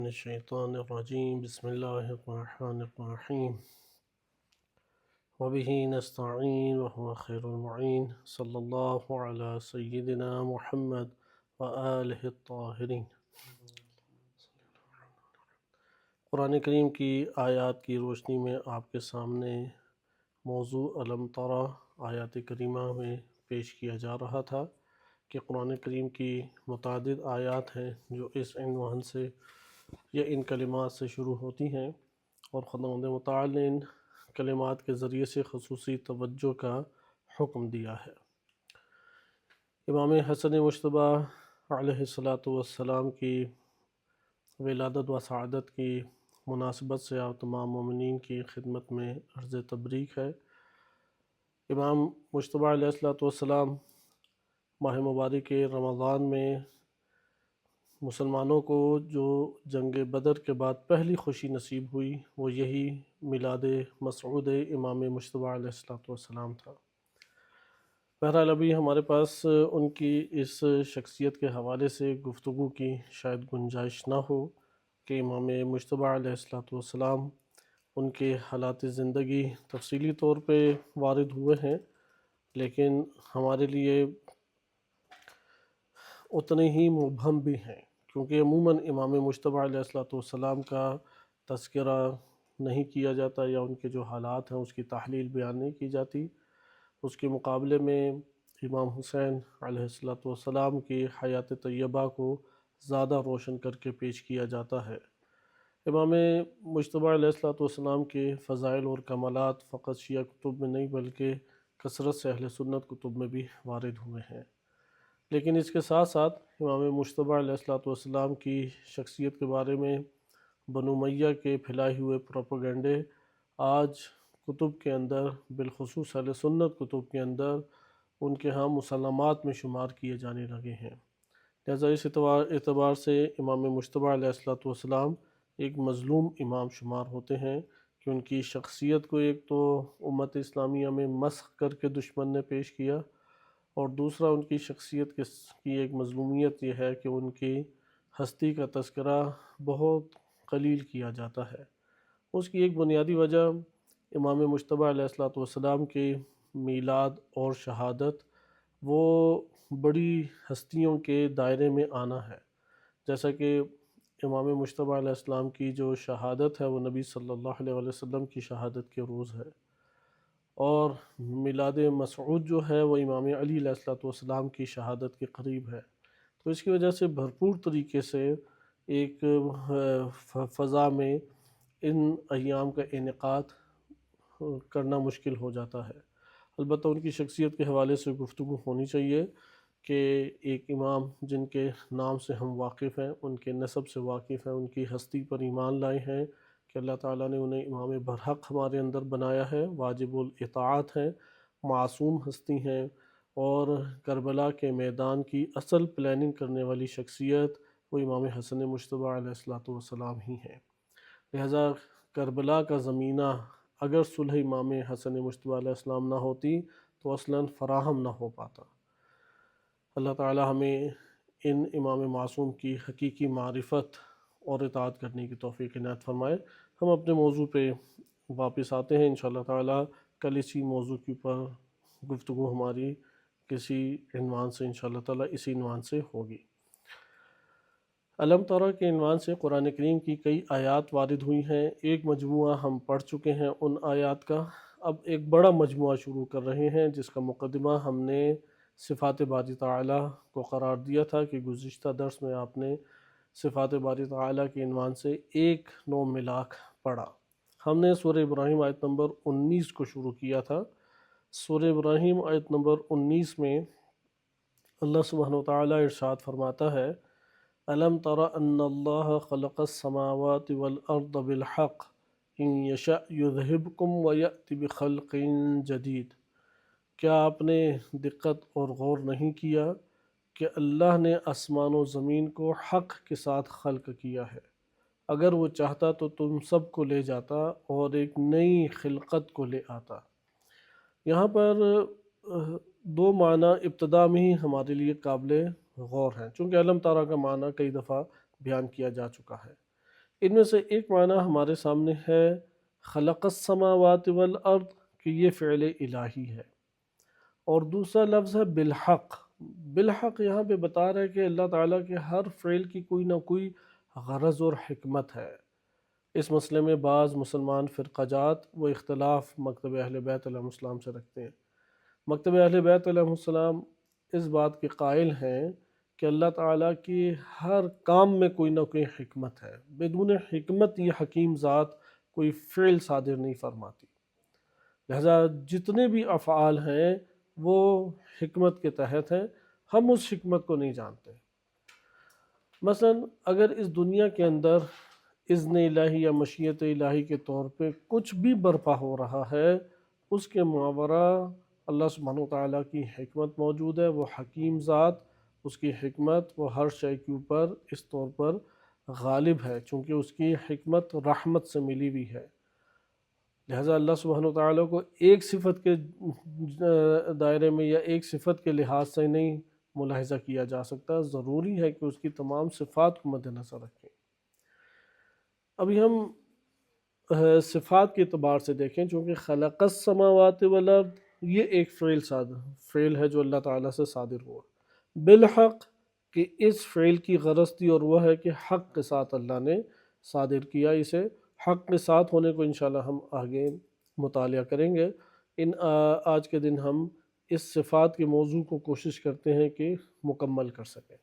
من الشیطان الرجیم بسم اللہ الرحمن الرحیم وبہ نستعین وهو خیر المعین صلی اللہ علی سیدنا محمد وآلہ الطاہرین۔ قرآن کریم کی آیات کی روشنی میں آپ کے سامنے موضوع علم تری آیات کریمہ میں پیش کیا جا رہا تھا کہ قرآن کریم کی متعدد آیات ہیں جو اس عنوان سے یا ان کلمات سے شروع ہوتی ہیں اور خداوند متعال نے ان کلمات کے ذریعے سے خصوصی توجہ کا حکم دیا ہے۔ امام حسن مجتبیٰ علیہ السلام کی ولادت و سعادت کی مناسبت سے آپ تمام مومنین کی خدمت میں عرض تبریک ہے۔ امام مجتبیٰ علیہ السلام ماہ مبارک رمضان میں مسلمانوں کو جو جنگ بدر کے بعد پہلی خوشی نصیب ہوئی وہ یہی میلاد مسعود امام مجتبیٰ علیہ السلام تھا۔ بہرحال ابھی ہمارے پاس ان کی اس شخصیت کے حوالے سے گفتگو کی شاید گنجائش نہ ہو کہ امام مجتبیٰ علیہ السلام ان کے حالات زندگی تفصیلی طور پہ وارد ہوئے ہیں، لیکن ہمارے لیے اتنے ہی مبہم بھی ہیں، کیونکہ عموماً امام مجتبیٰ علیہ السلام کا تذکرہ نہیں کیا جاتا یا ان کے جو حالات ہیں اس کی تحلیل بیان نہیں کی جاتی۔ اس کے مقابلے میں امام حسین علیہ السلام کی حیات طیبہ کو زیادہ روشن کر کے پیش کیا جاتا ہے۔ امام مجتبیٰ علیہ السلام کے فضائل اور کمالات فقط شیعہ کتب میں نہیں بلکہ کثرت سے اہل سنت کتب میں بھی وارد ہوئے ہیں، لیکن اس کے ساتھ ساتھ امام مجتبیٰ علیہ السلام کی شخصیت کے بارے میں بنو امیہ کے پھیلائے ہوئے پروپیگنڈے آج کتب کے اندر بالخصوص اہل سنت کتب کے اندر ان کے ہاں مسلمات میں شمار کیے جانے لگے ہیں۔ لہذا اس اعتبار سے امام مجتبیٰ علیہ السلام ایک مظلوم امام شمار ہوتے ہیں کہ ان کی شخصیت کو ایک تو امت اسلامیہ میں مسخ کر کے دشمن نے پیش کیا، اور دوسرا ان کی شخصیت کی ایک مظلومیت یہ ہے کہ ان کی ہستی کا تذکرہ بہت قلیل کیا جاتا ہے۔ اس کی ایک بنیادی وجہ امام مجتبیٰ علیہ السلام کی میلاد اور شہادت وہ بڑی ہستیوں کے دائرے میں آنا ہے، جیسا کہ امام مجتبیٰ علیہ السلام کی جو شہادت ہے وہ نبی صلی اللہ علیہ وسلم کی شہادت کے روز ہے، اور میلاد مسعود جو ہے وہ امام علی علیہ السلام کی شہادت کے قریب ہے۔ تو اس کی وجہ سے بھرپور طریقے سے ایک فضا میں ان ایام کا انعقاد کرنا مشکل ہو جاتا ہے۔ البتہ ان کی شخصیت کے حوالے سے گفتگو ہونی چاہیے کہ ایک امام جن کے نام سے ہم واقف ہیں، ان کے نسب سے واقف ہیں، ان کی ہستی پر ایمان لائے ہیں کہ اللہ تعالیٰ نے انہیں امام برحق ہمارے اندر بنایا ہے، واجب الاطاعت ہیں، معصوم ہستی ہیں، اور کربلا کے میدان کی اصل پلاننگ کرنے والی شخصیت وہ امام حسن مجتبیٰ علیہ السلام ہی ہیں۔ لہٰذا کربلا کا زمینہ اگر صلح امام حسن مجتبیٰ علیہ السلام نہ ہوتی تو اصلاً فراہم نہ ہو پاتا۔ اللہ تعالی ہمیں ان امام معصوم کی حقیقی معرفت اور اطاعت کرنے کی توفیق عنایت فرمائے۔ ہم اپنے موضوع پہ واپس آتے ہیں انشاءاللہ تعالی۔ کل اسی موضوع کے اوپر گفتگو ہماری کسی عنوان سے انشاءاللہ تعالی اسی عنوان سے ہوگی۔ علم تری کے عنوان سے قرآن کریم کی کئی آیات وارد ہوئی ہیں۔ ایک مجموعہ ہم پڑھ چکے ہیں ان آیات کا، اب ایک بڑا مجموعہ شروع کر رہے ہیں جس کا مقدمہ ہم نے صفات باری تعالی کو قرار دیا تھا کہ گزشتہ درس میں آپ نے صفات باری تعالی کے عنوان سے ایک 9 ملاک پڑھا۔ ہم نے سورہ ابراہیم آیت نمبر 19 کو شروع کیا تھا۔ سورہ ابراہیم آیت نمبر 19 میں اللہ سبحانہ وتعالی ارشاد فرماتا ہے: أَلَمْ تَرَ أَنَّ اللَّهَ خَلَقَ السَّمَاوَاتِ وَالْأَرْضَ بِالْحَقِّ إِنْ يَشَأْ يُذْهِبْكُمْ وَيَأْتِ بِخَلْقٍ جَدِيدٍ۔ کیا آپ نے دقت اور غور نہیں کیا کہ اللہ نے آسمان و زمین کو حق کے ساتھ خلق کیا ہے؟ اگر وہ چاہتا تو تم سب کو لے جاتا اور ایک نئی خلقت کو لے آتا۔ یہاں پر دو معنی ابتدا میں ہی ہمارے لیے قابل غور ہیں، چونکہ علم تری کا معنی کئی دفعہ بیان کیا جا چکا ہے۔ ان میں سے ایک معنی ہمارے سامنے ہے خلق السماوات والارض کہ یہ فعل الہی ہے، اور دوسرا لفظ ہے بالحق۔ بالحق یہاں پہ بتا رہا ہے کہ اللہ تعالیٰ کے ہر فعل کی کوئی نہ کوئی غرض اور حکمت ہے۔ اس مسئلے میں بعض مسلمان فرقہ جات وہ اختلاف مکتب اہل بیت علیہ السلام سے رکھتے ہیں۔ مکتب اہل بیت علیہ السلام اس بات کے قائل ہیں کہ اللہ تعالیٰ کی ہر کام میں کوئی نہ کوئی حکمت ہے، بدون حکمت یہ حکیم ذات کوئی فعل صادر نہیں فرماتی، لہذا جتنے بھی افعال ہیں وہ حکمت کے تحت ہیں، ہم اس حکمت کو نہیں جانتے۔ مثلا اگر اس دنیا کے اندر اذن الہی یا مشیت الہی کے طور پہ کچھ بھی برپا ہو رہا ہے، اس کے ماورا اللہ سبحانہ وتعالیٰ کی حکمت موجود ہے۔ وہ حکیم ذات، اس کی حکمت وہ ہر شے کے اوپر اس طور پر غالب ہے، چونکہ اس کی حکمت رحمت سے ملی ہوئی ہے، لہٰذا اللہ سبحانہ وتعالیٰ کو ایک صفت کے دائرے میں یا ایک صفت کے لحاظ سے نہیں ملاحظہ کیا جا سکتا، ضروری ہے کہ اس کی تمام صفات کو مد نظر رکھیں۔ ابھی ہم صفات کے اعتبار سے دیکھیں، چونکہ خلق السماوات والارض یہ ایک فعل ہے جو اللہ تعالیٰ سے صادر ہوا بالحق، کہ اس فعل کی غرض تھی اور وہ ہے کہ حق کے ساتھ اللہ نے صادر کیا اسے۔ حق کے ساتھ ہونے کو انشاءاللہ ہم آگے مطالعہ کریں گے۔ آج کے دن ہم اس صفات کے موضوع کو کوشش کرتے ہیں کہ مکمل کر سکیں۔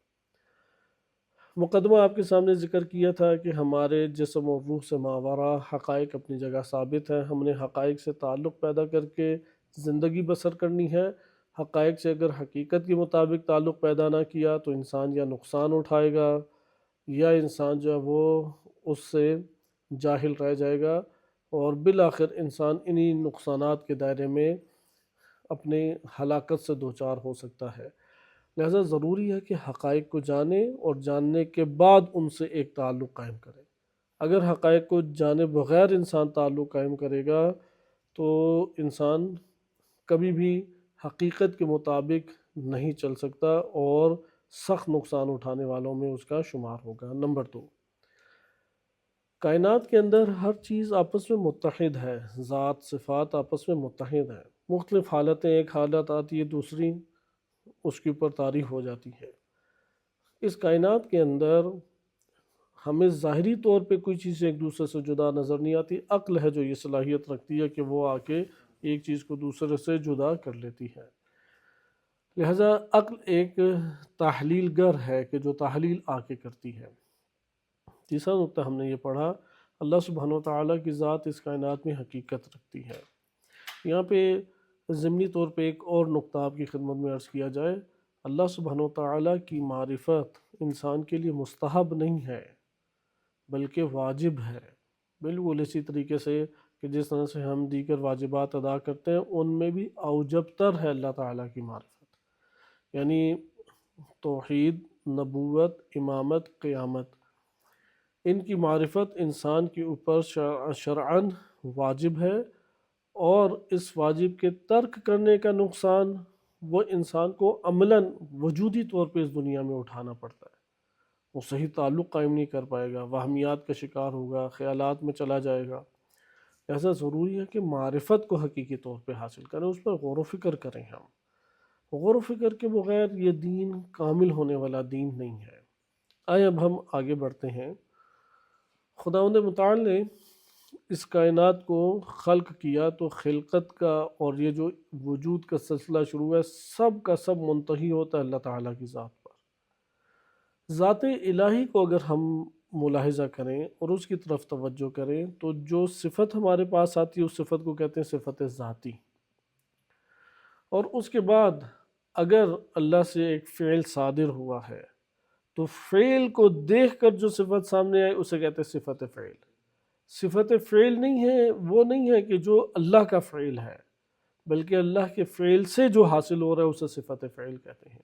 مقدمہ آپ کے سامنے ذکر کیا تھا کہ ہمارے جسم اور روح سے ماورا حقائق اپنی جگہ ثابت ہیں، ہم نے حقائق سے تعلق پیدا کر کے زندگی بسر کرنی ہے۔ حقائق سے اگر حقیقت کے مطابق تعلق پیدا نہ کیا تو انسان یا نقصان اٹھائے گا یا انسان جو ہے وہ اس سے جاہل رہ جائے گا، اور بالآخر انسان انہی نقصانات کے دائرے میں اپنے ہلاکت سے دوچار ہو سکتا ہے۔ لہذا ضروری ہے کہ حقائق کو جانیں اور جاننے کے بعد ان سے ایک تعلق قائم کریں۔ اگر حقائق کو جانے بغیر انسان تعلق قائم کرے گا تو انسان کبھی بھی حقیقت کے مطابق نہیں چل سکتا اور سخت نقصان اٹھانے والوں میں اس کا شمار ہوگا۔ نمبر 2، کائنات کے اندر ہر چیز آپس میں متحد ہے، ذات صفات آپس میں متحد ہیں، مختلف حالتیں، ایک حالت آتی ہے دوسری اس کے اوپر طاری ہو جاتی ہے۔ اس کائنات کے اندر ہمیں ظاہری طور پہ کوئی چیزیں ایک دوسرے سے جدا نظر نہیں آتی، عقل ہے جو یہ صلاحیت رکھتی ہے کہ وہ آ کے ایک چیز کو دوسرے سے جدا کر لیتی ہے۔ لہذا عقل ایک تحلیل گر ہے کہ جو تحلیل آ کے کرتی ہے۔ تیسرا نقطہ ہم نے یہ پڑھا، اللہ سبحانہ وتعالیٰ کی ذات اس کائنات میں حقیقت رکھتی ہے۔ یہاں پہ ضمنی طور پہ ایک اور نقطہ آپ کی خدمت میں عرض کیا جائے، اللہ سبحانہ وتعالیٰ کی معرفت انسان کے لیے مستحب نہیں ہے بلکہ واجب ہے، بالکل اسی طریقے سے کہ جس طرح سے ہم دیگر واجبات ادا کرتے ہیں ان میں بھی اوجب تر ہے اللہ تعالیٰ کی معرفت، یعنی توحید، نبوت، امامت، قیامت، ان کی معرفت انسان کے اوپر شرعاً واجب ہے، اور اس واجب کے ترک کرنے کا نقصان وہ انسان کو عملاً وجودی طور پہ اس دنیا میں اٹھانا پڑتا ہے۔ وہ صحیح تعلق قائم نہیں کر پائے گا، وہمیات کا شکار ہوگا، خیالات میں چلا جائے گا۔ ایسا ضروری ہے کہ معرفت کو حقیقی طور پہ حاصل کریں، اس پر غور و فکر کریں۔ ہم غور و فکر کے بغیر یہ دین کامل ہونے والا دین نہیں ہے۔ آئے اب ہم آگے بڑھتے ہیں۔ خداوند متعال نے اس کائنات کو خلق کیا تو خلقت کا اور یہ جو وجود کا سلسلہ شروع ہے سب کا سب منتہی ہوتا ہے اللہ تعالیٰ کی ذات پر۔ ذات الہی کو اگر ہم ملاحظہ کریں اور اس کی طرف توجہ کریں تو جو صفت ہمارے پاس آتی ہے اس صفت کو کہتے ہیں صفت ذاتی، اور اس کے بعد اگر اللہ سے ایک فعل صادر ہوا ہے تو فعل کو دیکھ کر جو صفت سامنے آئے اسے کہتے ہیں صفت فعل۔ صفت فعل نہیں ہے، وہ نہیں ہے کہ جو اللہ کا فعل ہے، بلکہ اللہ کے فعل سے جو حاصل ہو رہا ہے اسے صفت فعل کہتے ہیں۔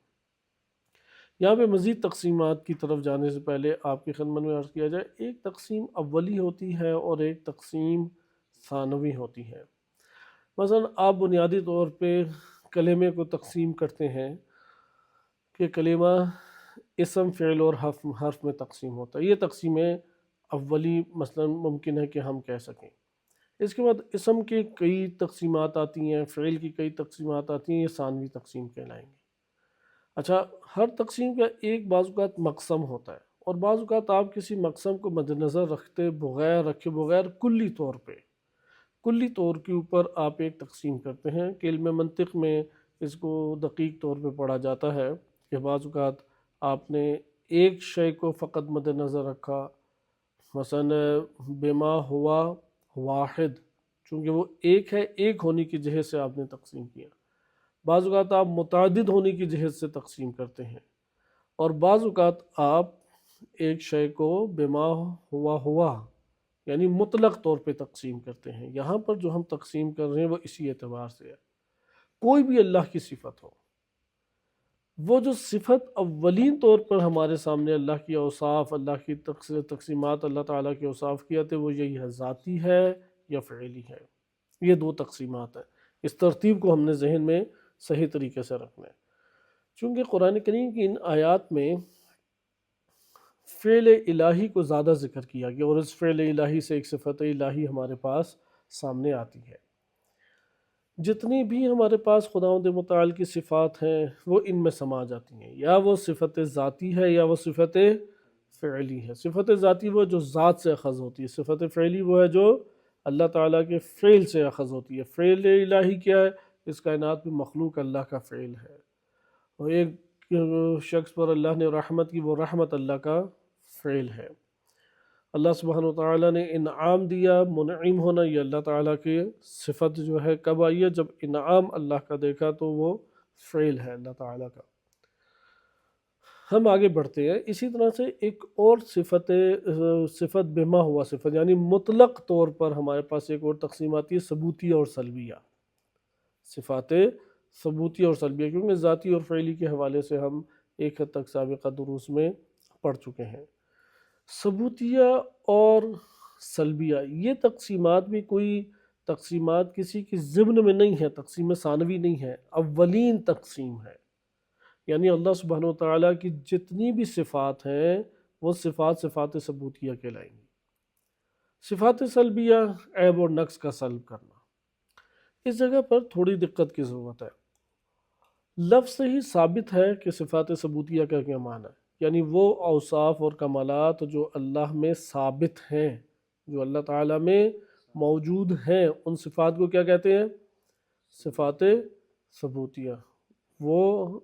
یہاں پہ مزید تقسیمات کی طرف جانے سے پہلے آپ کی خدمت میں عرض کیا جائے، ایک تقسیم اولی ہوتی ہے اور ایک تقسیم ثانوی ہوتی ہے۔ مثلا آپ بنیادی طور پہ کلمے کو تقسیم کرتے ہیں کہ کلمہ اسم، فعل اور حرف میں تقسیم ہوتا ہے۔ یہ تقسیمیں اولی مثلا ممکن ہے کہ ہم کہہ سکیں۔ اس کے بعد اسم کے کئی تقسیمات آتی ہیں، فعل کی کئی تقسیمات آتی ہیں، یہ ثانوی تقسیم کہلائیں گے۔ اچھا، ہر تقسیم کا ایک بعض اوقات مقسم ہوتا ہے، اور بعض اوقات آپ کسی مقسم کو مد نظر رکھے بغیر کلی طور کے اوپر آپ ایک تقسیم کرتے ہیں کہ علم منطق میں اس کو دقیق طور پہ پڑھا جاتا ہے کہ بعض اوقات آپ نے ایک شے کو فقط مد نظر رکھا، مثلا بما ہوا واحد، چونکہ وہ ایک ہے، ایک ہونے کی جہت سے آپ نے تقسیم کیا۔ بعض اوقات آپ متعدد ہونے کی جہت سے تقسیم کرتے ہیں، اور بعض اوقات آپ ایک شے کو بما ہوا یعنی مطلق طور پہ تقسیم کرتے ہیں۔ یہاں پر جو ہم تقسیم کر رہے ہیں وہ اسی اعتبار سے ہے، کوئی بھی اللہ کی صفت ہو، وہ جو صفت اولین طور پر ہمارے سامنے اللہ کی اوصاف، اللہ کی تقسیمات اللہ تعالیٰ کے اوصاف کی آتے، وہ یہی ہے، ذاتی ہے یا فعلی ہے۔ یہ دو تقسیمات ہیں، اس ترتیب کو ہم نے ذہن میں صحیح طریقے سے رکھنا ہے۔ چونکہ قرآن کریم کی ان آیات میں فعل الہی کو زیادہ ذکر کیا گیا، اور اس فعل الہی سے ایک صفت الہی ہمارے پاس سامنے آتی ہے۔ جتنی بھی ہمارے پاس خداوند متعال کی صفات ہیں وہ ان میں سما جاتی ہیں، یا وہ صفت ذاتی ہے یا وہ صفت فعلی ہے۔ صفت ذاتی وہ جو ذات سے اخذ ہوتی ہے، صفت فعلی وہ ہے جو اللہ تعالیٰ کے فعل سے اخذ ہوتی ہے۔ فعل الہی کیا ہے؟ اس کائنات میں مخلوق اللہ کا فعل ہے، اور ایک شخص پر اللہ نے رحمت کی، وہ رحمت اللہ کا فعل ہے۔ اللہ سبحانہ وتعالیٰ نے انعام دیا، منعم ہونا، یہ اللہ تعالیٰ کی صفت جو ہے کب آئی ہے؟ جب انعام اللہ کا دیکھا تو وہ فعل ہے اللہ تعالیٰ کا۔ ہم آگے بڑھتے ہیں۔ اسی طرح سے ایک اور صفت بما ہوا صفت، یعنی مطلق طور پر ہمارے پاس ایک اور تقسیم آتی ہے، ثبوتیہ اور سلبیہ۔ صفات ثبوتیہ اور سلبیہ، کیونکہ ذاتی اور فعلی کے حوالے سے ہم ایک حد تک سابقہ دروس میں پڑھ چکے ہیں۔ ثبوتیہ اور سلبیہ یہ تقسیمات بھی کوئی تقسیمات کسی کی ضمن میں نہیں ہے، تقسیم ثانوی نہیں ہے، اولین تقسیم ہے۔ یعنی اللہ سبحانہ وتعالیٰ کی جتنی بھی صفات ہیں وہ صفات ثبوتیہ کہلائیں گی۔ صفات سلبیہ عیب اور نقص کا سلب کرنا، اس جگہ پر تھوڑی دقت کی ضرورت ہے۔ لفظ سے ہی ثابت ہے کہ صفات ثبوتیہ کا کیا معنی ہے، یعنی وہ اوصاف اور کمالات جو اللہ میں ثابت ہیں، جو اللہ تعالیٰ میں موجود ہیں، ان صفات کو کیا کہتے ہیں؟ صفات ثبوتیہ۔ وہ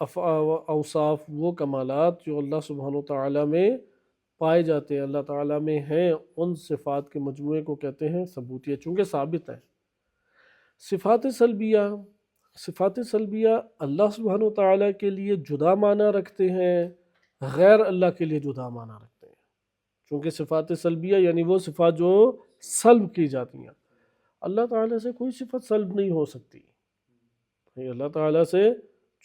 اوصاف، وہ کمالات جو اللہ سبحانہ وتعالیٰ میں پائے جاتے ہیں، اللہ تعالیٰ میں ہیں، ان صفات کے مجموعے کو کہتے ہیں ثبوتیہ، چونکہ ثابت ہے۔ صفات سلبیہ اللہ سبحانہ وتعالیٰ کے لیے جدا معنی رکھتے ہیں، غیر اللہ کے لیے جدا معنی رکھتے ہیں، چونکہ صفات سلبیہ یعنی وہ صفات جو سلب کی جاتی ہیں۔ اللہ تعالیٰ سے کوئی صفت سلب نہیں ہو سکتی، اللہ تعالیٰ سے،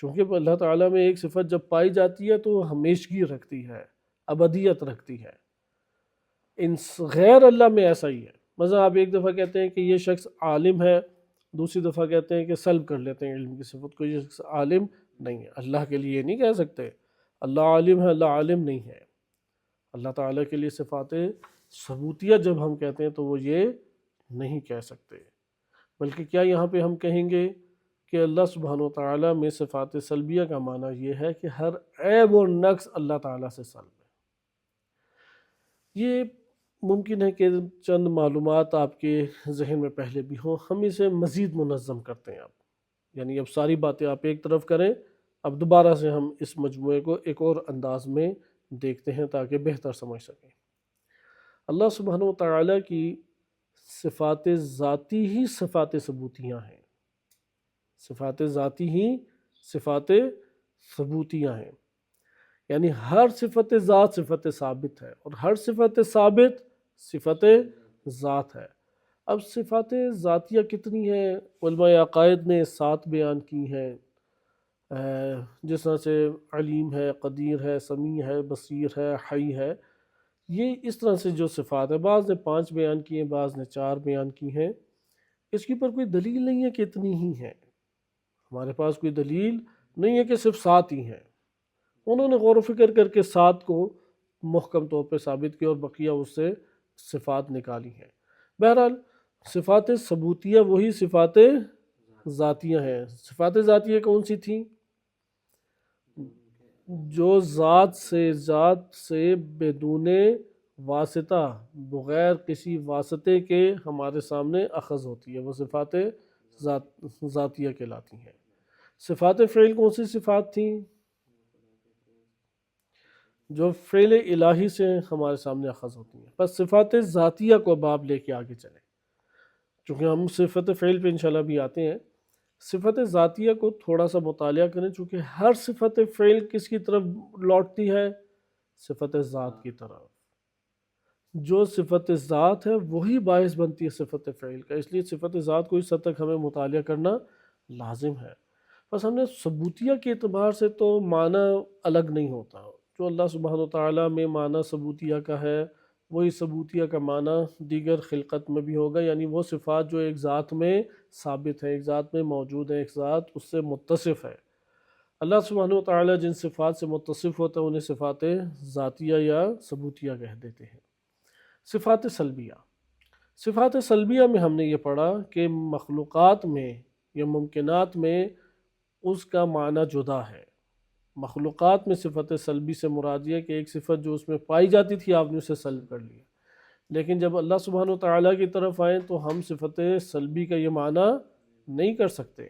چونکہ اللہ تعالیٰ میں ایک صفت جب پائی جاتی ہے تو ہمیشگی رکھتی ہے، ابدیت رکھتی ہے۔ ان غیر اللہ میں ایسا ہی ہے۔ مثلا آپ ایک دفعہ کہتے ہیں کہ یہ شخص عالم ہے، دوسری دفعہ کہتے ہیں کہ سلب کر لیتے ہیں علم کی صفت کو، یہ شخص عالم نہیں ہے۔ اللہ کے لیے یہ نہیں کہہ سکتے اللہ عالم ہے، اللہ عالم نہیں ہے۔ اللہ تعالیٰ کے لیے صفات ثبوتیہ جب ہم کہتے ہیں تو وہ یہ نہیں کہہ سکتے، بلکہ کیا یہاں پہ ہم کہیں گے کہ اللہ سبحانہ وتعالیٰ میں صفات سلبیہ کا معنی یہ ہے کہ ہر عیب اور نقص اللہ تعالیٰ سے سلب ہے۔ یہ ممکن ہے کہ چند معلومات آپ کے ذہن میں پہلے بھی ہوں، ہم اسے مزید منظم کرتے ہیں اب، یعنی اب ساری باتیں آپ ایک طرف کریں، اب دوبارہ سے ہم اس مجموعے کو ایک اور انداز میں دیکھتے ہیں تاکہ بہتر سمجھ سکیں۔ اللہ سبحانہ وتعالیٰ کی صفات ذاتی ہی صفات ثبوتیہ ہیں، صفات ذاتی ہی صفات ثبوتیہ ہیں، یعنی ہر صفت ذات صفت ثابت ہے، اور ہر صفت ثابت صفت ذات ہے۔ اب صفات ذاتیہ کتنی ہیں؟ علماء عقائد نے 7 بیان کی ہیں، جس طرح سے علیم ہے، قدیر ہے، سمیع ہے، بصیر ہے، حی ہے۔ یہ اس طرح سے جو صفات ہیں، بعض نے 5 بیان کی ہیں، بعض نے 4 بیان کی ہیں۔ اس کے اوپر کوئی دلیل نہیں ہے کہ اتنی ہی ہیں، ہمارے پاس کوئی دلیل نہیں ہے کہ صرف 7 ہی ہیں۔ انہوں نے غور و فکر کر کے 7 کو محکم طور پہ ثابت کی اور بقیہ اس سے صفات نکالی ہیں۔ بہرحال صفات ثبوتیہ وہی صفات ذاتیہ ہیں۔ صفات ذاتیہ کون سی تھیں؟ جو ذات سے بدون واسطہ، بغیر کسی واسطے کے ہمارے سامنے اخذ ہوتی ہے، وہ صفات ذاتیہ کہلاتی ہیں۔ صفات فعل کون سی صفات تھیں؟ جو فعل الہی سے ہمارے سامنے اخذ ہوتی ہیں۔ بس صفات ذاتیہ کو اب آپ لے کے آگے چلیں، چونکہ ہم صفت فعل پہ انشاءاللہ بھی آتے ہیں۔ صفت ذاتیہ کو تھوڑا سا مطالعہ کریں، چونکہ ہر صفت فعل کس کی طرف لوٹتی ہے؟ صفت ذات کی طرف۔ جو صفت ذات ہے وہی باعث بنتی ہے صفت فعل کا، اس لیے صفت ذات کو اس حد تک ہمیں مطالعہ کرنا لازم ہے۔ بس ہم نے ثبوتیہ کے اعتبار سے تو معنی الگ نہیں ہوتا، جو اللہ سبحانہ وتعالیٰ میں معنی ثبوتیہ کا ہے وہی ثبوتیہ کا معنی دیگر خلقت میں بھی ہوگا، یعنی وہ صفات جو ایک ذات میں ثابت ہے، ایک ذات میں موجود ہے، ایک ذات اس سے متصف ہے۔ اللہ سبحانہ وتعالیٰ جن صفات سے متصف ہوتا ہے انہیں صفات ذاتیہ یا ثبوتیہ کہہ دیتے ہیں۔ صفات سلبیہ، صفات سلبیہ میں ہم نے یہ پڑھا کہ مخلوقات میں یا ممکنات میں اس کا معنی جدا ہے۔ مخلوقات میں صفت سلبی سے مراد یہ کہ ایک صفت جو اس میں پائی جاتی تھی آپ نے اسے سلب کر لیا، لیکن جب اللہ سبحانہ وتعالیٰ کی طرف آئیں تو ہم صفت سلبی کا یہ معنی نہیں کر سکتے،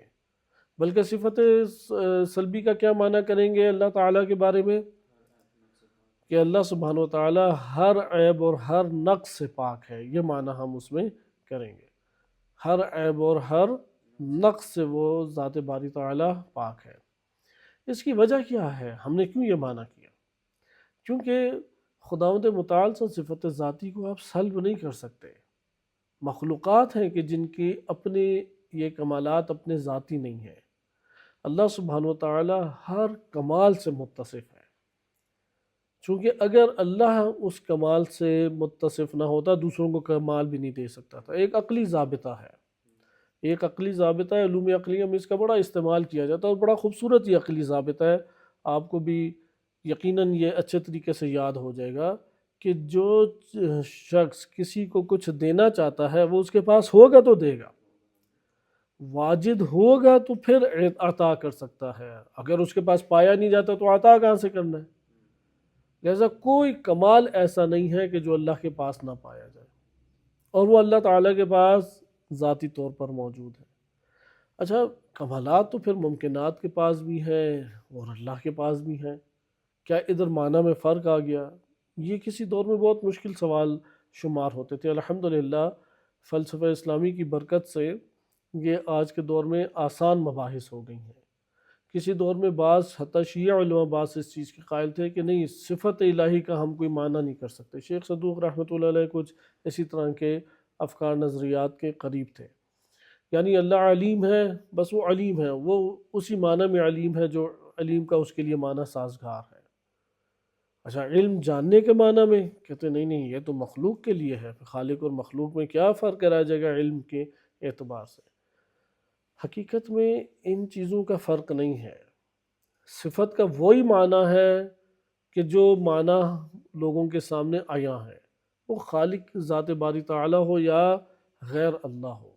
بلکہ صفت سلبی کا کیا معنی کریں گے اللہ تعالیٰ کے بارے میں؟ کہ اللہ سبحانہ وتعالیٰ ہر عیب اور ہر نقص سے پاک ہے، یہ معنی ہم اس میں کریں گے۔ ہر عیب اور ہر نقص سے وہ ذات باری تعالیٰ پاک ہے۔ اس کی وجہ کیا ہے؟ ہم نے کیوں یہ معنی کیا؟ کیونکہ خداوند متعال سے صفت ذاتی کو آپ سلب نہیں کر سکتے۔ مخلوقات ہیں کہ جن کی اپنے یہ کمالات اپنے ذاتی نہیں ہیں، اللہ سبحانہ وتعالی ہر کمال سے متصف ہے۔ چونکہ اگر اللہ اس کمال سے متصف نہ ہوتا دوسروں کو کمال بھی نہیں دے سکتا تھا۔ ایک عقلی ضابطہ ہے، ایک عقلی ضابطہ ہے، علوم عقلیہ میں اس کا بڑا استعمال کیا جاتا ہے اور بڑا خوبصورت یہ عقلی ضابطہ ہے، آپ کو بھی یقیناً یہ اچھے طریقے سے یاد ہو جائے گا کہ جو شخص کسی کو کچھ دینا چاہتا ہے وہ اس کے پاس ہوگا تو دے گا، واجد ہوگا تو پھر عطا کر سکتا ہے، اگر اس کے پاس پایا نہیں جاتا تو عطا کہاں سے کرنا ہے؟ لہذا کوئی کمال ایسا نہیں ہے کہ جو اللہ کے پاس نہ پایا جائے، اور وہ اللہ تعالیٰ کے پاس ذاتی طور پر موجود ہے۔ اچھا، کمالات تو پھر ممکنات کے پاس بھی ہیں اور اللہ کے پاس بھی ہیں، کیا ادھر معنی میں فرق آ گیا؟ یہ کسی دور میں بہت مشکل سوال شمار ہوتے تھے۔ الحمدللہ فلسفہ اسلامی کی برکت سے یہ آج کے دور میں آسان مباحث ہو گئی ہیں۔ کسی دور میں بعض حتیٰ شیعہ علماء بعض اس چیز کے قائل تھے کہ نہیں، صفت الہی کا ہم کوئی معنی نہیں کر سکتے۔ شیخ صدوق رحمۃ اللہ علیہ کچھ اسی طرح کے افکار نظریات کے قریب تھے، یعنی اللہ علیم ہے، بس وہ علیم ہے، وہ اسی معنی میں علیم ہے جو علیم کا اس کے لیے معنی سازگار ہے۔ اچھا، علم جاننے کے معنی میں کہتے نہیں نہیں، یہ تو مخلوق کے لیے ہے، خالق اور مخلوق میں کیا فرق رہ جائے گا علم کے اعتبار سے؟ حقیقت میں ان چیزوں کا فرق نہیں ہے۔ صفت کا وہی معنی ہے کہ جو معنی لوگوں کے سامنے آیا ہے، وہ خالق ذات باری تعالیٰ ہو یا غیر اللہ ہو،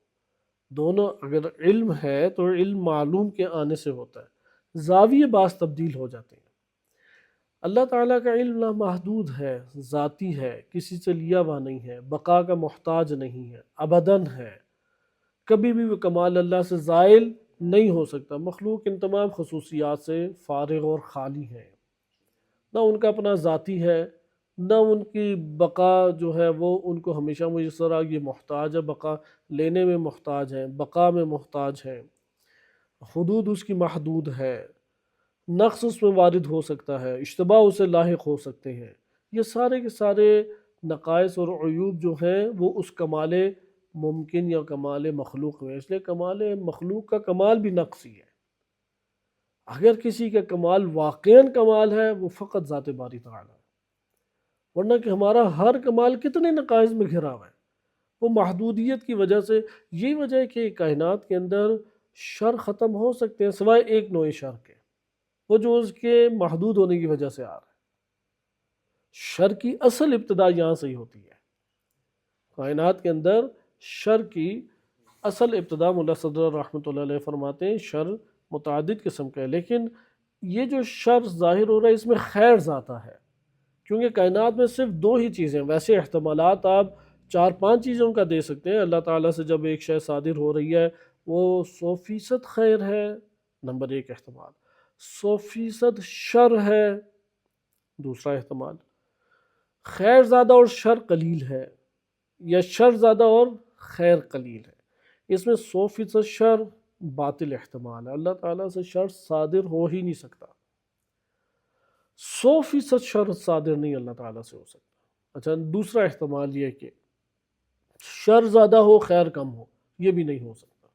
دونوں اگر علم ہے تو علم معلوم کے آنے سے ہوتا ہے، زاویے بعض تبدیل ہو جاتے ہیں۔ اللہ تعالیٰ کا علم لامحدود ہے، ذاتی ہے، کسی سے لیا ہوا نہیں ہے، بقا کا محتاج نہیں ہے، ابداً ہے، کبھی بھی وہ کمال اللہ سے زائل نہیں ہو سکتا۔ مخلوق ان تمام خصوصیات سے فارغ اور خالی ہے، نہ ان کا اپنا ذاتی ہے، نہ ان کی بقا جو ہے وہ ان کو ہمیشہ میسر آ، یہ محتاج ہے، بقا لینے میں محتاج ہے، بقا میں محتاج ہے، حدود اس کی محدود ہے، نقص اس میں وارد ہو سکتا ہے، اشتباہ اسے لاحق ہو سکتے ہیں۔ یہ سارے کے سارے نقائص اور عیوب جو ہیں وہ اس کمال ممکن یا کمال مخلوق میں، اس لیے کمال مخلوق کا کمال بھی نقصی ہے۔ اگر کسی کا کمال واقعاً کمال ہے وہ فقط ذات باری تعالیٰ ہے، ورنہ کہ ہمارا ہر کمال کتنے نقائص میں گھرا ہوا ہے، وہ محدودیت کی وجہ سے۔ یہی وجہ ہے کہ کائنات کے اندر شر ختم ہو سکتے ہیں سوائے ایک نوع شر کے، وہ جو اس کے محدود ہونے کی وجہ سے آ رہا ہے۔ شر کی اصل ابتدا یہاں سے ہی ہوتی ہے، کائنات کے اندر شر کی اصل ابتدا مولا صدر رحمۃ اللہ علیہ فرماتے ہیں شر متعدد قسم کا ہے، لیکن یہ جو شر ظاہر ہو رہا ہے اس میں خیر ذاتہ ہے، کیونکہ کائنات میں صرف دو ہی چیزیں، ویسے احتمالات آپ 4-5 چیزوں کا دے سکتے ہیں۔ اللہ تعالیٰ سے جب ایک شے صادر ہو رہی ہے وہ 100% خیر ہے، نمبر 1 احتمال، 100% شر ہے، دوسرا احتمال، خیر زیادہ اور شر قلیل ہے، یا شر زیادہ اور خیر قلیل ہے، اس میں 100% شر باطل احتمال ہے، اللہ تعالیٰ سے شر صادر ہو ہی نہیں سکتا، 100% شر صادر نہیں اللہ تعالیٰ سے ہو سکتا۔ اچھا، دوسرا احتمال یہ کہ شر زیادہ ہو خیر کم ہو، یہ بھی نہیں ہو سکتا۔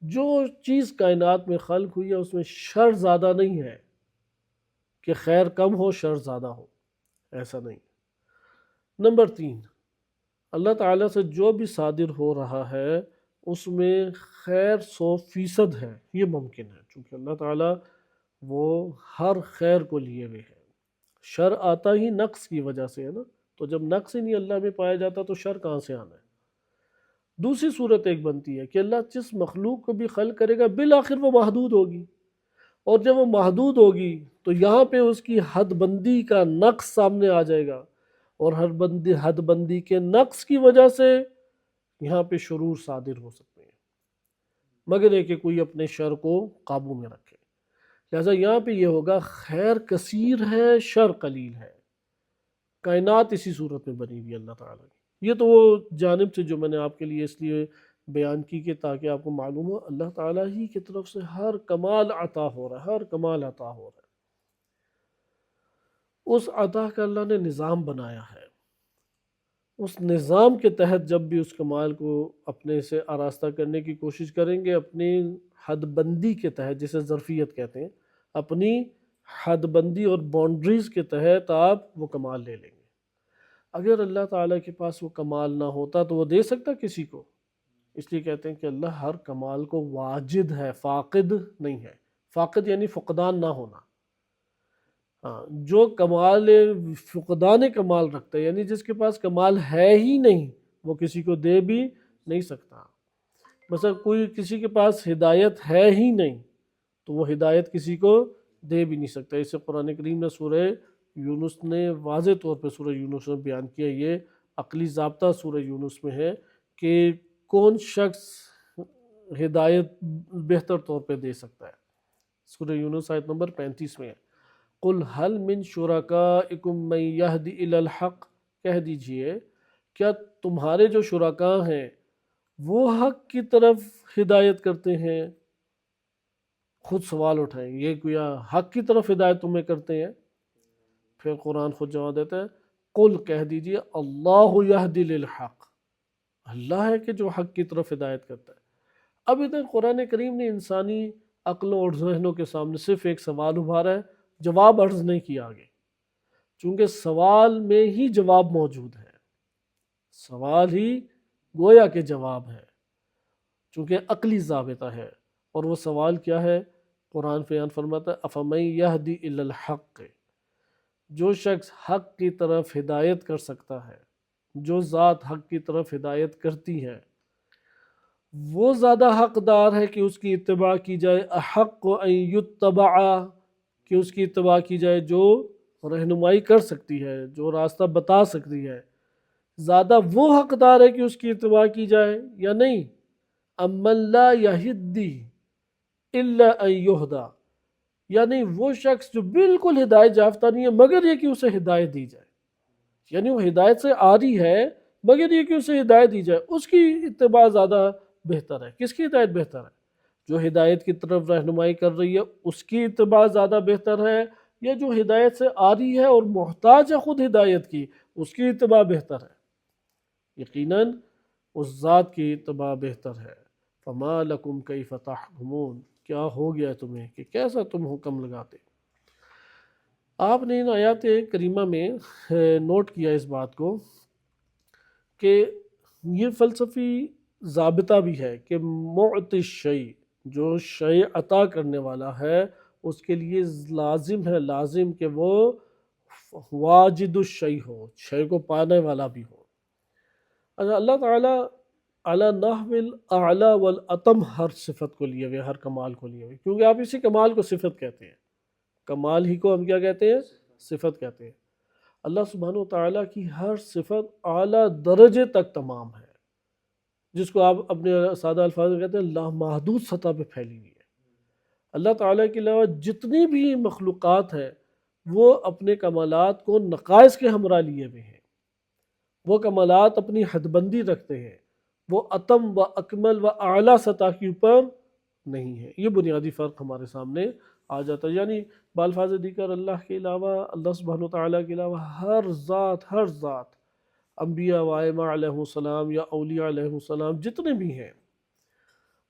جو چیز کائنات میں خلق ہوئی ہے اس میں شر زیادہ نہیں ہے کہ خیر کم ہو شر زیادہ ہو، ایسا نہیں۔ نمبر 3، اللہ تعالیٰ سے جو بھی صادر ہو رہا ہے اس میں خیر 100% ہے، یہ ممکن ہے، چونکہ اللہ تعالیٰ وہ ہر خیر کو لیے ہوئے ہے۔ شر آتا ہی نقص کی وجہ سے ہے نا، تو جب نقص ہی نہیں اللہ میں پایا جاتا تو شر کہاں سے آنا ہے۔ دوسری صورت ایک بنتی ہے کہ اللہ جس مخلوق کو بھی خلق کرے گا بالآخر وہ محدود ہوگی، اور جب وہ محدود ہوگی تو یہاں پہ اس کی حد بندی کا نقص سامنے آ جائے گا، اور حد بندی کے نقص کی وجہ سے یہاں پہ شرور صادر ہو سکتے ہیں، مگر یہ کہ کوئی اپنے شر کو قابو میں رکھے۔ لہٰذا یہاں پہ یہ ہوگا خیر کثیر ہے شر قلیل ہے، کائنات اسی صورت میں بنی ہوئی اللہ تعالیٰ کی۔ یہ تو وہ جانب سے جو میں نے آپ کے لیے اس لیے بیان کی کہ تاکہ آپ کو معلوم ہو اللہ تعالیٰ ہی کی طرف سے ہر کمال عطا ہو رہا ہے، ہر کمال عطا ہو رہا ہے۔ اس عطا کا اللہ نے نظام بنایا ہے، اس نظام کے تحت جب بھی اس کمال کو اپنے سے آراستہ کرنے کی کوشش کریں گے، اپنی حد بندی کے تحت، جسے ظرفیت کہتے ہیں، اپنی حد بندی اور باؤنڈریز کے تحت آپ وہ کمال لے لیں گے۔ اگر اللہ تعالیٰ کے پاس وہ کمال نہ ہوتا تو وہ دے سکتا کسی کو؟ اس لیے کہتے ہیں کہ اللہ ہر کمال کو واجد ہے، فاقد نہیں ہے۔ فاقد یعنی فقدان نہ ہونا، ہاں، جو کمال فقدان کمال رکھتا ہے، یعنی جس کے پاس کمال ہے ہی نہیں وہ کسی کو دے بھی نہیں سکتا۔ مثلا کوئی کسی کے پاس ہدایت ہے ہی نہیں تو وہ ہدایت کسی کو دے بھی نہیں سکتا۔ اسے قرآن کریم میں سورہ یونس نے واضح طور پہ سورہ یونس میں بیان کیا، یہ عقلی ضابطہ سورہ یونس میں ہے کہ کون شخص ہدایت بہتر طور پہ دے سکتا ہے۔ سورہ یونس آیت نمبر 35 میں ہے، قُلْ هَلْ مِن شُرَكَائِكُم مَّن يَهْدِي إِلَى الْحَقِّ، کہہ دیجئے کیا تمہارے جو شرکاء ہیں وہ حق کی طرف ہدایت کرتے ہیں؟ خود سوال اٹھائیں، یہ گویا حق کی طرف ہدایت تمہیں کرتے ہیں؟ پھر قرآن خود جواب دیتا ہے، قُلْ کہہ دیجئے اللہ یہدی للحق، اللہ ہے کہ جو حق کی طرف ہدایت کرتا ہے۔ اب ادھر قرآن کریم نے انسانی عقل اور ذہنوں کے سامنے صرف ایک سوال ابھارا ہے، جواب عرض نہیں کیا آگے، چونکہ سوال میں ہی جواب موجود ہے، سوال ہی گویا کہ جواب ہے، چونکہ عقلی ضابطہ ہے۔ اور وہ سوال کیا ہے؟ قرآن بیان فرماتا ہے افمن یہدی الی الحق، جو شخص حق کی طرف ہدایت کر سکتا ہے، جو ذات حق کی طرف ہدایت کرتی ہے، وہ زیادہ حقدار ہے کہ اس کی اتباع کی جائے، احق ان یتبع، کہ اس کی اتباع کی جائے جو رہنمائی کر سکتی ہے، جو راستہ بتا سکتی ہے، زیادہ وہ حقدار ہے کہ اس کی اتباع کی جائے یا نہیں؟ امن لا یہدی الا ان یہدی، یعنی وہ شخص جو بالکل ہدایت یافتہ نہیں ہے مگر یہ کہ اسے ہدایت دی جائے، یعنی وہ ہدایت سے عاری ہے مگر یہ کہ اسے ہدایت دی جائے، اس کی اتباع زیادہ بہتر ہے۔ کس کی ہدایت بہتر ہے؟ جو ہدایت کی طرف رہنمائی کر رہی ہے اس کی اتباع زیادہ بہتر ہے، یا جو ہدایت سے عاری ہے اور محتاج ہے خود ہدایت کی، اس کی اتباع بہتر ہے؟ یقیناً اس ذات کی اتباع بہتر ہے۔ فما لکم کیف تحکمون، کیا ہو گیا تمہیں کہ کیسا تم حکم لگاتے؟ آپ نے ان آیات کریمہ میں نوٹ کیا اس بات کو کہ یہ فلسفی ضابطہ بھی ہے کہ معطی الشیء، جو شیء عطا کرنے والا ہے اس کے لیے لازم ہے کہ وہ واجد الشیء ہو، شے کو پانے والا بھی ہو۔ اچھا، اللہ تعالیٰ علی نحو الاعلی والاتم ہر صفت کو لیے ہوئے، ہر کمال کو لیے ہوئے، کیونکہ آپ اسی کمال کو صفت کہتے ہیں، کمال ہی کو ہم کیا کہتے ہیں؟ صفت کہتے ہیں۔ اللہ سبحانہ و تعالیٰ کی ہر صفت اعلیٰ درجے تک تمام ہے، جس کو آپ اپنے سادہ الفاظ میں کہتے ہیں لامحدود سطح پہ پھیلی ہوئی ہے۔ اللہ تعالیٰ کے علاوہ جتنی بھی مخلوقات ہیں وہ اپنے کمالات کو نقائص کے ہمراہ لیے ہوئے ہیں، وہ کمالات اپنی حد بندی رکھتے ہیں، وہ اتم و اکمل و اعلیٰ سطح کے اوپر نہیں ہے۔ یہ بنیادی فرق ہمارے سامنے آ جاتا ہے۔ یعنی بالفاظ دیگر اللہ کے علاوہ، اللہ سبحانہ وتعالیٰ کے علاوہ ہر ذات انبیاء و ائمہ علیہ السلام یا اولیاء علیہ السلام جتنے بھی ہیں،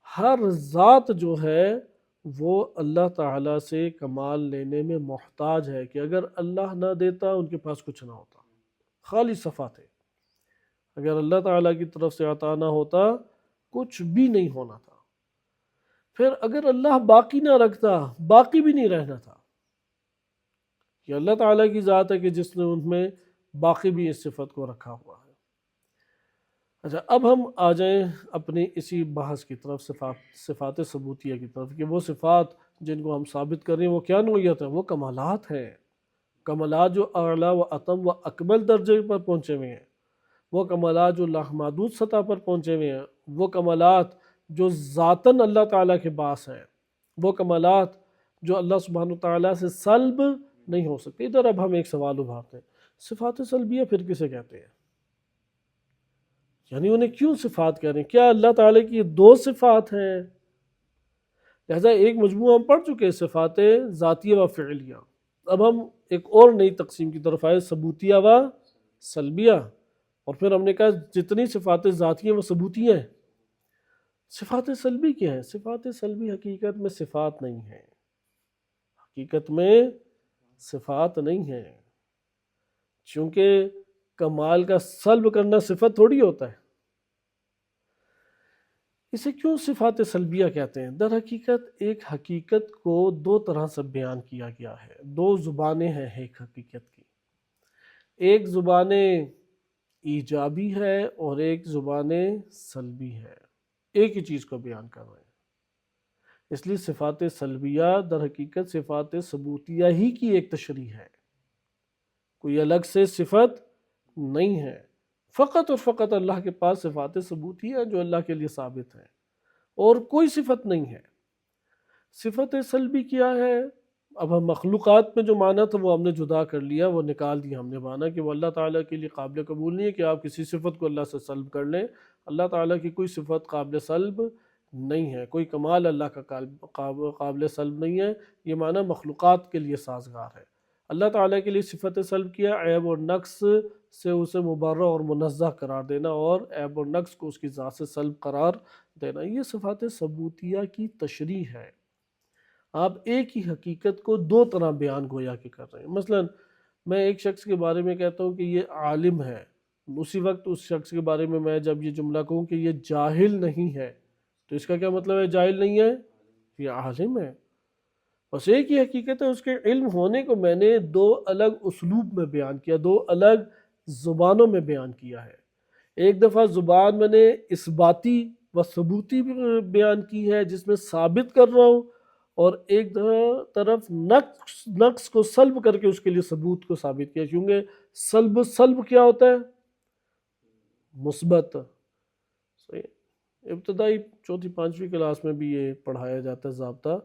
ہر ذات جو ہے وہ اللہ تعالیٰ سے کمال لینے میں محتاج ہے کہ اگر اللہ نہ دیتا ان کے پاس کچھ نہ ہوتا، خالی صفات ہے۔ اگر اللہ تعالیٰ کی طرف سے عطا نہ ہوتا کچھ بھی نہیں ہونا تھا، پھر اگر اللہ باقی نہ رکھتا باقی بھی نہیں رہنا تھا۔ یہ اللہ تعالیٰ کی ذات ہے کہ جس نے ان میں باقی بھی اس صفت کو رکھا ہوا ہے۔ اچھا، اب ہم آ جائیں اپنی اسی بحث کی طرف، صفات ثبوتیہ کی طرف، کہ وہ صفات جن کو ہم ثابت کر رہے ہیں وہ کیا نوعیت ہے؟ وہ کمالات ہیں، کمالات جو اعلیٰ و اتم و اکمل درجے پر پہنچے ہوئے ہیں، وہ کمالات جو لامحدود سطح پر پہنچے ہوئے ہیں، وہ کمالات جو ذاتاً اللہ تعالیٰ کے پاس ہیں، وہ کمالات جو اللہ سبحانہ تعالیٰ سے سلب نہیں ہو سکتے۔ ادھر اب ہم ایک سوال ابھارتے ہیں، صفات سلبیہ پھر کسے کہتے ہیں؟ یعنی انہیں کیوں صفات کہہ رہے ہیں؟ کیا اللہ تعالیٰ کی دو صفات ہیں؟ لہذا ایک مجموعہ ہم پڑھ چکے صفات ذاتیہ و فعلیہ، اب ہم ایک اور نئی تقسیم کی طرف آئے، ثبوتیہ و سلبیہ، اور پھر ہم نے کہا جتنی صفات ذاتیہ و ثبوتیہ ہیں۔ صفات سلبی کیا ہیں؟ صفات سلبی حقیقت میں صفات نہیں ہیں، حقیقت میں صفات نہیں ہیں، چونکہ کمال کا سلب کرنا صفت تھوڑی ہوتا ہے۔ اسے کیوں صفات سلبیہ کہتے ہیں؟ در حقیقت ایک حقیقت کو دو طرح سے بیان کیا گیا ہے، دو زبانیں ہیں ایک حقیقت کی، ایک زبان ایجابی ہے اور ایک زبان سلبی ہے، ایک ہی چیز کو بیان کر رہے ہیں۔ اس لیے صفات سلبیہ در حقیقت صفات ثبوتیہ ہی کی ایک تشریح ہے، کوئی الگ سے صفت نہیں ہے، فقط اور فقط اللہ کے پاس صفات ثبوتیہ ہے جو اللہ کے لیے ثابت ہے، اور کوئی صفت نہیں ہے۔ صفت سلبی کیا ہے؟ اب ہم مخلوقات میں جو معنی تھا وہ ہم نے جدا کر لیا، وہ نکال دیا ہم نے معنی کہ وہ اللہ تعالیٰ کے لیے قابل قبول نہیں ہے کہ آپ کسی صفت کو اللہ سے سلب کر لیں۔ اللہ تعالیٰ کی کوئی صفت قابل سلب نہیں ہے، کوئی کمال اللہ کا قابل سلب نہیں ہے، یہ معنی مخلوقات کے لیے سازگار ہے۔ اللہ تعالیٰ کے لیے صفت سلب کیا، عیب اور نقص سے اسے مبرہ اور منزہ قرار دینا، اور عیب اور نقص کو اس کی ذات سے سلب قرار دینا، یہ صفات ثبوتیہ کی تشریح ہے۔ آپ ایک ہی حقیقت کو دو طرح بیان گویا کہ کر رہے ہیں۔ مثلا میں ایک شخص کے بارے میں کہتا ہوں کہ یہ عالم ہے، اسی وقت اس شخص کے بارے میں میں جب یہ جملہ کہوں کہ یہ جاہل نہیں ہے، تو اس کا کیا مطلب ہے؟ جاہل نہیں ہے، یہ عالم ہے۔ بس ایک ہی حقیقت ہے، اس کے علم ہونے کو میں نے دو الگ اسلوب میں بیان کیا، دو الگ زبانوں میں بیان کیا ہے۔ ایک دفعہ زبان میں نے اثباتی و ثبوتی بیان کی ہے جس میں ثابت کر رہا ہوں، اور ایک طرف نقص کو سلب کر کے اس کے لیے ثبوت کو ثابت کیا، کیونکہ سلب کیا ہوتا ہے؟ مثبت۔ صحیح، ابتدائی چوتھی پانچویں کلاس میں بھی یہ پڑھایا جاتا ہے ضابطہ،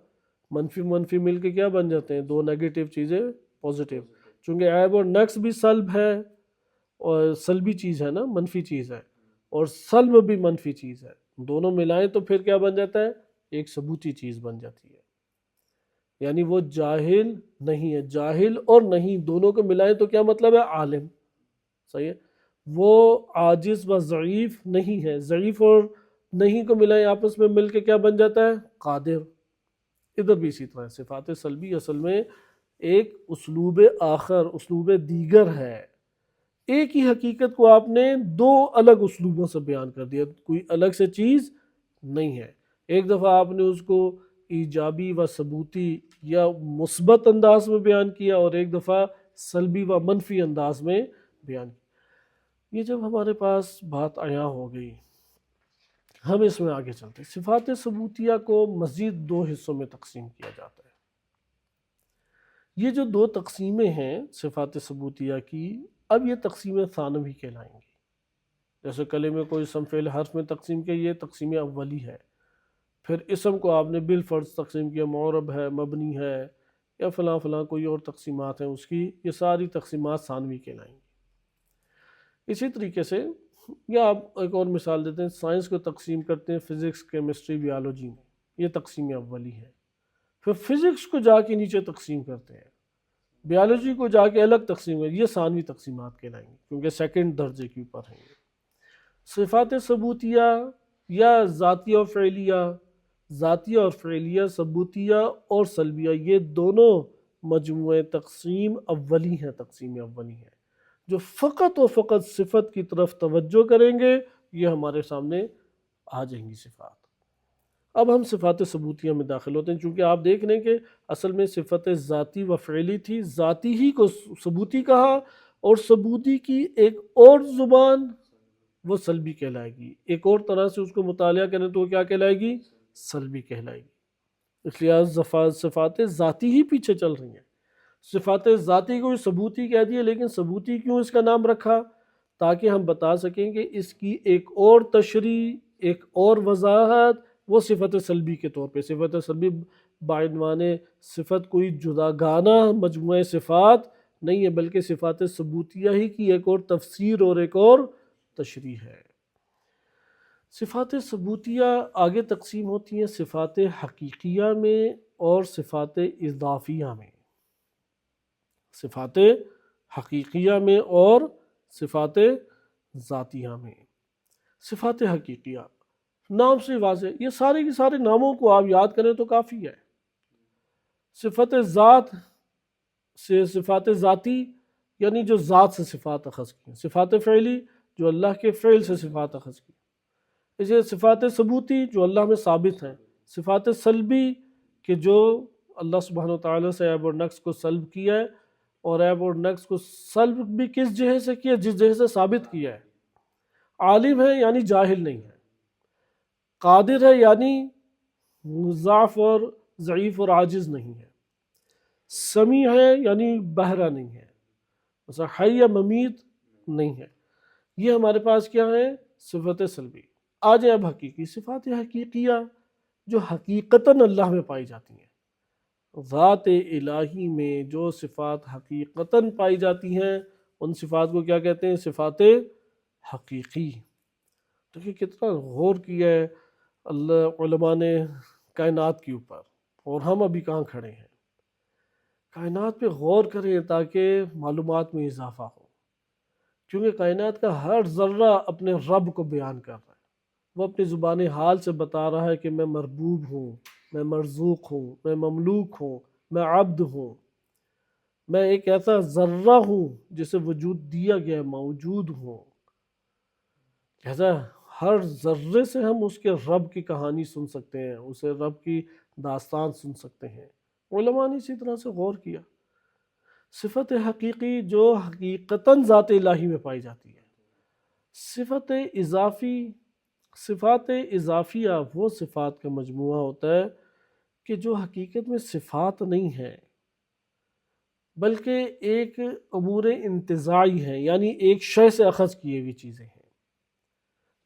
منفی مل کے کیا بن جاتے ہیں؟ دو نیگیٹو چیزیں پوزیٹیو، چونکہ عیب اور نقص بھی سلب ہے، اور سلبی چیز ہے نا، منفی چیز ہے، اور سلب بھی منفی چیز ہے، دونوں ملائیں تو پھر کیا بن جاتا ہے؟ ایک ثبوتی چیز بن جاتی ہے۔ یعنی وہ جاہل نہیں ہے، جاہل اور نہیں دونوں کو ملائیں تو کیا مطلب ہے؟ عالم۔ صحیح ہے، وہ عاجز و ضعیف نہیں ہے، ضعیف اور نہیں کو ملائیں آپس میں مل کے کیا بن جاتا ہے؟ قادر۔ ادھر بھی اسی طرح صفات سلبی اصل میں ایک اسلوب آخر، اسلوب دیگر ہے، ایک ہی حقیقت کو آپ نے دو الگ اسلوبوں سے بیان کر دیا، کوئی الگ سے چیز نہیں ہے۔ ایک دفعہ آپ نے اس کو ایجابی و ثبوتی یا مثبت انداز میں بیان کیا، اور ایک دفعہ سلبی و منفی انداز میں بیان کی۔ یہ جب ہمارے پاس بات عیاں ہو گئی، ہم اس میں آگے چلتے ہیں۔ صفات ثبوتیہ کو مزید دو حصوں میں تقسیم کیا جاتا ہے۔ یہ جو دو تقسیمیں ہیں صفات ثبوتیہ کی، اب یہ تقسیم ثانوی کہلائیں گی۔ جیسے کلمے کو اسم فعل حرف میں تقسیم کیا، یہ تقسیم اولی ہے۔ پھر اسم کو آپ نے بالفرض تقسیم کیا، معرب ہے، مبنی ہے، یا فلاں فلاں کوئی اور تقسیمات ہیں اس کی، یہ ساری تقسیمات ثانوی کہلائیں گی۔ اسی طریقے سے یا آپ ایک اور مثال دیتے ہیں، سائنس کو تقسیم کرتے ہیں فزکس، کیمسٹری، بیالوجی میں، یہ تقسیم اولی ہے۔ پھر فزکس کو جا کے نیچے تقسیم کرتے ہیں، بیالوجی کو جا کے الگ تقسیم کرتے ہیں، یہ ثانوی تقسیمات کہلائیں گی کیونکہ سیکنڈ درجے کے اوپر ہیں۔ صفات ثبوتیہ یا ذاتیہ اور فعلیہ، ذاتیہ اور فعلیہ، ثبوتیہ اور سلبیہ، یہ دونوں مجموعے تقسیم اولی ہیں، تقسیم اولی ہیں۔ جو فقط و فقط صفت کی طرف توجہ کریں گے یہ ہمارے سامنے آ جائیں گی صفات۔ اب ہم صفات ثبوتیہ میں داخل ہوتے ہیں، چونکہ آپ دیکھ لیں کہ اصل میں صفت ذاتی و فعلی تھی، ذاتی ہی کو ثبوتی کہا، اور ثبوتی کی ایک اور زبان وہ سلبی کہلائے گی، ایک اور طرح سے اس کو مطالعہ کریں تو وہ کیا کہلائے گی؟ سلبی کہلائے گی۔ اس لیے صفات ذاتی ہی پیچھے چل رہی ہیں۔ صفات ذاتی کو ثبوتی کہہ دیے، لیکن ثبوتی کیوں اس کا نام رکھا؟ تاکہ ہم بتا سکیں کہ اس کی ایک اور تشریح، ایک اور وضاحت وہ صفت سلبی کے طور پہ۔ صفت سلبی بعنوان صفت کوئی جداگانہ مجموعہ صفات نہیں ہے، بلکہ صفات ثبوتیہ ہی کی ایک اور تفسیر اور ایک اور تشریح ہے۔ صفات ثبوتیہ آگے تقسیم ہوتی ہیں صفات حقیقیہ میں اور صفات اضافیہ میں۔ صفات حقیقیہ میں اور صفات ذاتیہ میں۔ صفات حقیقیہ نام سے واضح، یہ سارے کے سارے ناموں کو آپ یاد کریں تو کافی ہے۔ صفت ذات سے صفات ذاتی یعنی جو ذات سے صفات اخذ کی ہیں، صفات فعلی جو اللہ کے فعل سے صفات اخذ کی، اسے صفات ثبوتی جو اللہ میں ثابت ہیں، صفات سلبی کہ جو اللہ سبحانہ وتعالیٰ سے عیب اور نقص کو سلب کیا ہے، اور عیب اور نقص کو سلب بھی کس جہت سے کیا؟ جس جہت سے ثابت کیا ہے۔ عالم ہے یعنی جاہل نہیں ہے، قادر ہے یعنی ضعف اور ضعیف اور عاجز نہیں ہے، سمیع ہے یعنی بہرا نہیں ہے، مثلا حی یا ممیت نہیں ہے۔ یہ ہمارے پاس کیا ہے؟ صفت سلبی۔ آ جائیں اب حقیقی صفات حقیقیہ جو حقیقتاً اللہ میں پائی جاتی ہیں۔ ذات الہی میں جو صفات حقیقتاً پائی جاتی ہیں ان صفات کو کیا کہتے ہیں؟ صفات حقیقی۔ دیکھیے کتنا غور کیا ہے اللہ علماء نے کائنات کے اوپر، اور ہم ابھی کہاں کھڑے ہیں؟ کائنات پہ غور کریں تاکہ معلومات میں اضافہ ہو، کیونکہ کائنات کا ہر ذرہ اپنے رب کو بیان کر رہا ہے۔ وہ اپنی زبان حال سے بتا رہا ہے کہ میں مربوب ہوں، میں مرزوق ہوں، میں مملوک ہوں، میں عبد ہوں، میں ایک ایسا ذرہ ہوں جسے وجود دیا گیا، موجود ہوں۔ لہذا ہر ذرے سے ہم اس کے رب کی کہانی سن سکتے ہیں، اسے رب کی داستان سن سکتے ہیں۔ علماء نے اسی طرح سے غور کیا۔ صفت حقیقی جو حقیقتاً ذات الہی میں پائی جاتی ہے۔ صفت اضافی، صفات اضافیہ وہ صفات کا مجموعہ ہوتا ہے کہ جو حقیقت میں صفات نہیں ہیں بلکہ ایک امور انتزاعی ہیں، یعنی ایک شے سے اخذ کیے ہوئی چیزیں ہیں،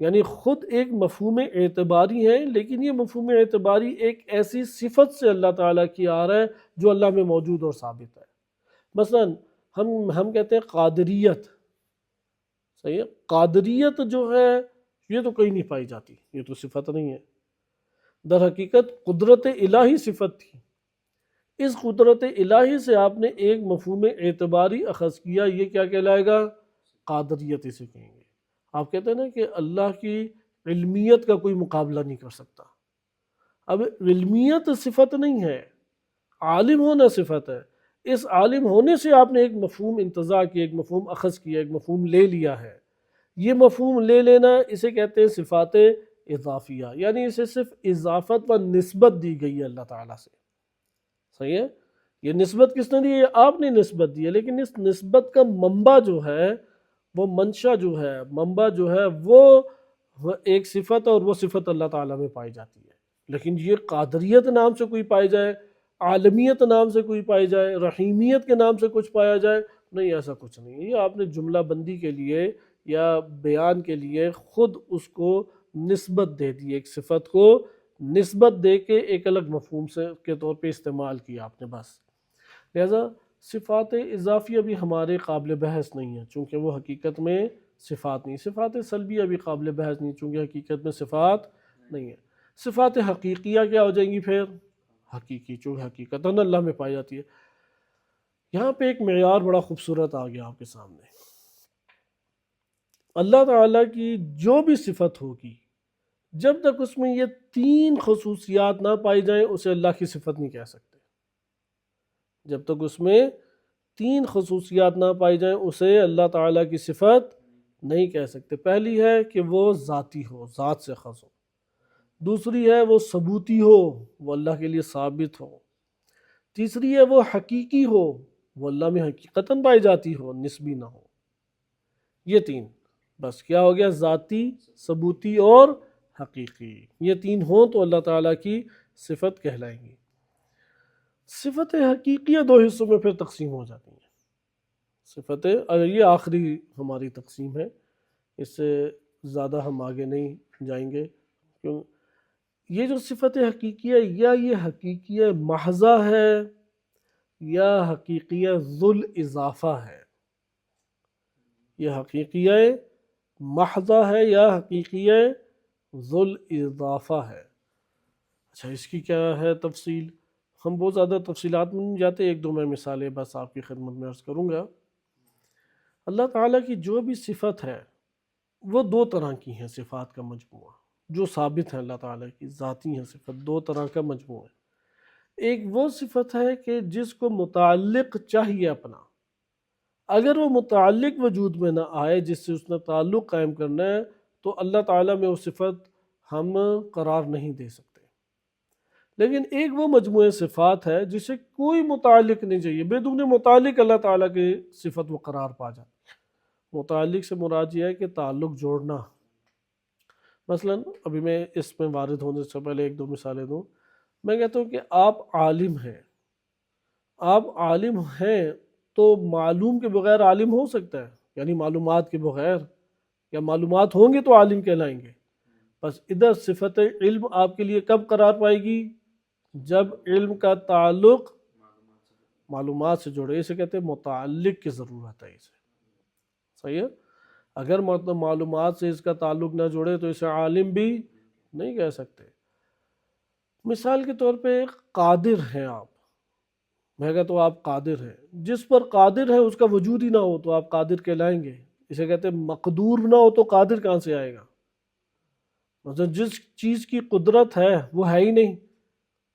یعنی خود ایک مفہوم اعتباری ہے، لیکن یہ مفہوم اعتباری ایک ایسی صفت سے اللہ تعالیٰ کی آ رہا ہے جو اللہ میں موجود اور ثابت ہے۔ مثلا ہم کہتے ہیں قادریت، صحیح ہے؟ قادریت جو ہے یہ تو کہیں نہیں پائی جاتی، یہ تو صفت نہیں ہے۔ در حقیقت قدرت الہی صفت تھی، اس قدرت الہی سے آپ نے ایک مفہوم اعتباری اخذ کیا، یہ کیا کہلائے گا؟ قادریت اسے کہیں گے۔ آپ کہتے ہیں نا کہ اللہ کی علمیت کا کوئی مقابلہ نہیں کر سکتا۔ اب علمیت صفت نہیں ہے، عالم ہونا صفت ہے۔ اس عالم ہونے سے آپ نے ایک مفہوم انتزاع کیا، ایک مفہوم اخذ کیا، ایک مفہوم لے لیا ہے۔ یہ مفہوم لے لینا اسے کہتے ہیں صفات اضافیہ، یعنی اسے صرف اضافت و نسبت دی گئی ہے اللہ تعالیٰ سے، صحیح ہے؟ یہ نسبت کس نے دی؟ یہ آپ نے نسبت دی ہے، لیکن اس نسبت کا منبع جو ہے، وہ منشا جو ہے، منبع جو ہے، وہ ایک صفت ہے، اور وہ صفت اللہ تعالیٰ میں پائی جاتی ہے۔ لیکن یہ قادریت نام سے کوئی پائی جائے، عالمیت نام سے کوئی پائی جائے، رحیمیت کے نام سے کچھ پایا جائے، نہیں، ایسا کچھ نہیں ہے۔ یہ آپ نے جملہ بندی کے لیے یا بیان کے لیے خود اس کو نسبت دے دی، ایک صفت کو نسبت دے کے ایک الگ مفہوم سے کے طور پہ استعمال کیا آپ نے بس۔ لہذا صفات اضافیہ بھی ہمارے قابل بحث نہیں ہیں، چونکہ وہ حقیقت میں صفات نہیں۔ صفات سلبیہ بھی قابل بحث نہیں، چونکہ حقیقت میں صفات نہیں ہے۔ صفات حقیقیہ کیا ہو جائیں گی پھر؟ حقیقی، چونکہ حقیقتاً اللہ میں پائی جاتی ہے۔ یہاں پہ ایک معیار بڑا خوبصورت آ گیا آپ کے سامنے۔ اللہ تعالیٰ کی جو بھی صفت ہوگی، جب تک اس میں یہ 3 خصوصیات نہ پائی جائیں، اسے اللہ کی صفت نہیں کہہ سکتے۔ جب تک اس میں 3 خصوصیات نہ پائی جائیں، اسے اللہ تعالیٰ کی صفت نہیں کہہ سکتے۔ پہلی ہے کہ وہ ذاتی ہو، ذات سے خاص ہو۔ دوسری ہے وہ ثبوتی ہو، وہ اللہ کے لیے ثابت ہو۔ تیسری ہے وہ حقیقی ہو، وہ اللہ میں حقیقتاً پائی جاتی ہو، نسبی نہ ہو۔ یہ 3 بس کیا ہو گیا؟ ذاتی، ثبوتی اور حقیقی۔ یہ 3 ہوں تو اللہ تعالیٰ کی صفت کہلائیں گی۔ صفت حقیقیہ 2 حصوں میں پھر تقسیم ہو جاتی ہیں۔ یہ آخری ہماری تقسیم ہے، اس سے زیادہ ہم آگے نہیں جائیں گے، کیوں یہ جو صفت حقیقیہ، یا یہ حقیقیہ محضہ ہے یا حقیقیہ ذل اضافہ ہے۔ یہ حقیقیہ محضہ ہے یا حقیقیہ ذل اضافہ ہے۔ اچھا، اس کی کیا ہے تفصیل؟ ہم بہت زیادہ تفصیلات میں نہیں جاتے، 1-2 میں مثالیں بس آپ کی خدمت میں عرض کروں گا۔ اللہ تعالیٰ کی جو بھی صفت ہے وہ 2 طرح کی ہیں، صفات کا مجموعہ جو ثابت ہیں اللہ تعالیٰ کی، ذاتی ہیں صفت، 2 طرح کا مجموعہ ہے۔ ایک وہ صفت ہے کہ جس کو متعلق چاہیے اپنا، اگر وہ متعلق وجود میں نہ آئے جس سے اس نے تعلق قائم کرنا ہے، تو اللہ تعالیٰ میں وہ صفت ہم قرار نہیں دے سکتے۔ لیکن ایک وہ مجموعہ صفات ہے جسے کوئی متعلق نہیں چاہیے، بدون متعلق اللہ تعالیٰ کی صفت وہ قرار پا جاتی ہے۔ متعلق سے مراد یہ ہے کہ تعلق جوڑنا۔ مثلا ابھی میں اس میں وارد ہونے سے پہلے 1-2 مثالیں دوں۔ میں کہتا ہوں کہ آپ عالم ہیں، آپ عالم ہیں تو معلوم کے بغیر عالم ہو سکتا ہے؟ یعنی معلومات کے بغیر، یا معلومات ہوں گے تو عالم کہلائیں گے؟ بس ادھر صفت علم آپ کے لیے کب قرار پائے گی؟ جب علم کا تعلق معلومات سے جڑے، اسے کہتے ہیں متعلق کی ضرورت ہے اسے، صحیح ہے؟ اگر معلومات سے اس کا تعلق نہ جڑے تو اسے عالم بھی نہیں کہہ سکتے۔ مثال کے طور پہ قادر ہیں آپ، میں کہتا ہوں آپ قادر ہیں، جس پر قادر ہے اس کا وجود ہی نہ ہو تو آپ قادر کہلائیں گے؟ اسے کہتے ہیں مقدور نہ ہو تو قادر کہاں سے آئے گا؟ مطلب جس چیز کی قدرت ہے وہ ہے ہی نہیں،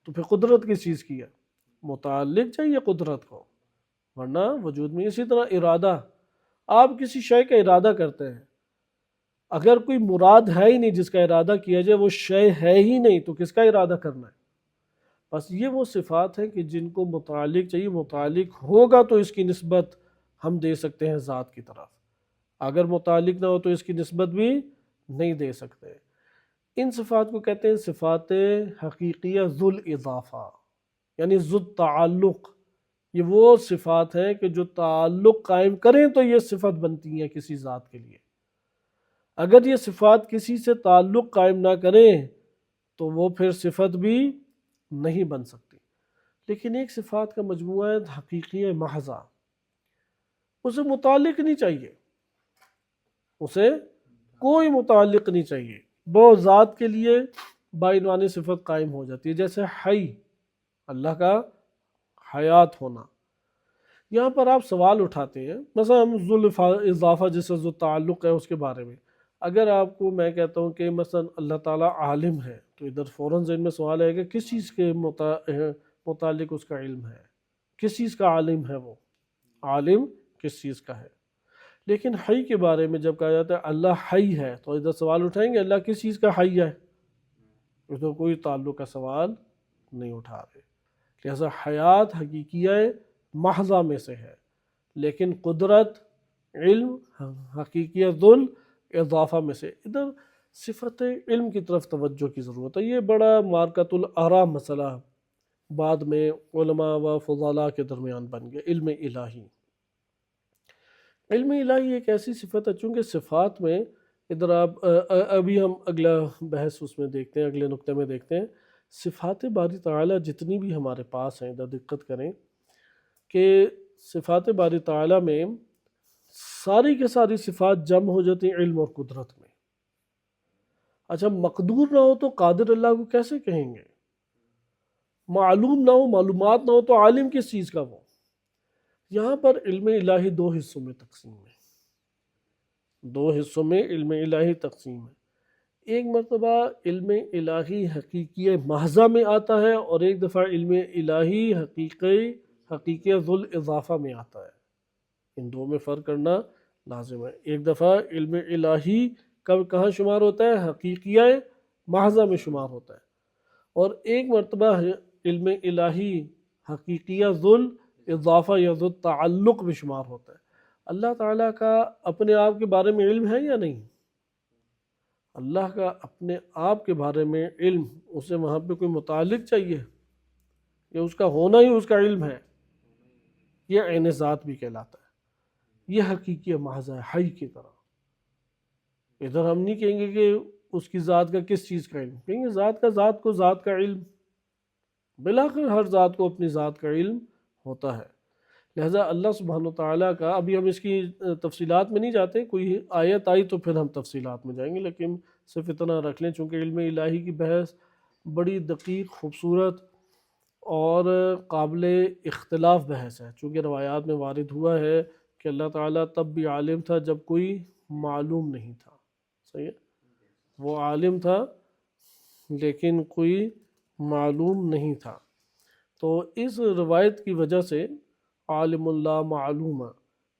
تو پھر قدرت کس چیز کی ہے؟ متعلق چاہیے قدرت کو، ورنہ وجود میں۔ اسی طرح ارادہ، آپ کسی شے کا ارادہ کرتے ہیں، اگر کوئی مراد ہے ہی نہیں جس کا ارادہ کیا جائے، وہ شے ہے ہی نہیں، تو کس کا ارادہ کرنا ہے؟ بس یہ وہ صفات ہیں کہ جن کو متعلق چاہیے، متعلق ہوگا تو اس کی نسبت ہم دے سکتے ہیں ذات کی طرف، اگر متعلق نہ ہو تو اس کی نسبت بھی نہیں دے سکتے۔ ان صفات کو کہتے ہیں صفات حقیقیہ ذل اضافہ، یعنی ذو تعلق۔ یہ وہ صفات ہیں کہ جو تعلق قائم کریں تو یہ صفت بنتی ہیں کسی ذات کے لیے۔ اگر یہ صفات کسی سے تعلق قائم نہ کریں تو وہ پھر صفت بھی نہیں بن سکتی۔ لیکن ایک صفات کا مجموعہ ہے حقیقی محضہ، اسے متعلق نہیں چاہیے، اسے کوئی متعلق نہیں چاہیے، وہ ذات کے لیے باعنوانی صفت قائم ہو جاتی ہے۔ جیسے حی، اللہ کا حیات ہونا۔ یہاں پر آپ سوال اٹھاتے ہیں، مثلا ہم ذل اضافہ جس سے ذو تعلق ہے اس کے بارے میں، اگر آپ کو میں کہتا ہوں کہ مثلا اللہ تعالیٰ عالم ہے، تو ادھر فوراً ذہن میں سوال ہے کہ کس چیز کے متعلق اس کا علم ہے، کس چیز کا عالم ہے؟ وہ عالم کس چیز کا ہے؟ لیکن حی کے بارے میں جب کہا جاتا ہے اللہ حی ہے، تو ادھر سوال اٹھائیں گے اللہ کس چیز کا حی ہے؟ اس کو کوئی تعلق کا سوال نہیں اٹھا رہے۔ لہذا حیات حقیقیہ محضہ میں سے ہے، لیکن قدرت، علم حقیقیہ ذل اضافہ میں سے۔ ادھر صفت علم کی طرف توجہ کی ضرورت ہے۔ یہ بڑا مارکۃ الآراء مسئلہ بعد میں علماء و فضلاء کے درمیان بن گیا۔ علم الہی، علم الہی ایک ایسی صفت ہے، چونکہ صفات میں ادھر آپ ابھی ہم اگلا بحث اس میں دیکھتے ہیں، اگلے نقطے میں دیکھتے ہیں۔ صفات باری تعالیٰ جتنی بھی ہمارے پاس ہیں، ادھر دقت کریں کہ صفات باری تعالیٰ میں ساری کے ساری صفات جمع ہو جاتی ہیں علم اور قدرت میں۔ اچھا، مقدور نہ ہو تو قادر اللہ کو کیسے کہیں گے؟ معلوم نہ ہو، معلومات نہ ہو تو عالم کس چیز کا وہ؟ یہاں پر علم الہی دو حصوں میں تقسیم ہے، دو حصوں میں علم الہی تقسیم ہے۔ ایک مرتبہ علم الہی حقیقی محضہ میں آتا ہے، اور ایک دفعہ علم الہی حقیقی ذل اضافہ میں آتا ہے۔ ان دو میں فرق کرنا لازم ہے۔ ایک دفعہ علم الہی کہاں شمار ہوتا ہے؟ حقیقیہ محضہ میں شمار ہوتا ہے، اور ایک مرتبہ علم الہی حقیقیہ ذل اضافہ یا ذل تعلق میں شمار ہوتا ہے۔ اللہ تعالیٰ کا اپنے آپ کے بارے میں علم ہے یا نہیں؟ اللہ کا اپنے آپ کے بارے میں علم، اسے وہاں پہ کوئی متعلق چاہیے یا اس کا ہونا ہی اس کا علم ہے؟ یہ عین ذات بھی کہلاتا ہے، یہ حقیقی محض ہے، حی کی طرح۔ ادھر ہم نہیں کہیں گے کہ اس کی ذات کا کس چیز کا علم، کہیں گے ذات کا، ذات کو ذات کا علم، بلاخر ہر ذات کو اپنی ذات کا علم ہوتا ہے۔ لہذا اللہ سبحانہ وتعالیٰ کا، ابھی ہم اس کی تفصیلات میں نہیں جاتے، کوئی آیت آئی تو پھر ہم تفصیلات میں جائیں گے، لیکن صرف اتنا رکھ لیں چونکہ علم الہی کی بحث بڑی دقیق، خوبصورت اور قابل اختلاف بحث ہے، چونکہ روایات میں وارد ہوا ہے کہ اللہ تعالیٰ تب بھی عالم تھا جب کوئی معلوم نہیں تھا۔ صحیح ہے، وہ عالم تھا لیکن کوئی معلوم نہیں تھا۔ تو اس روایت کی وجہ سے عالم اللہ معلوم،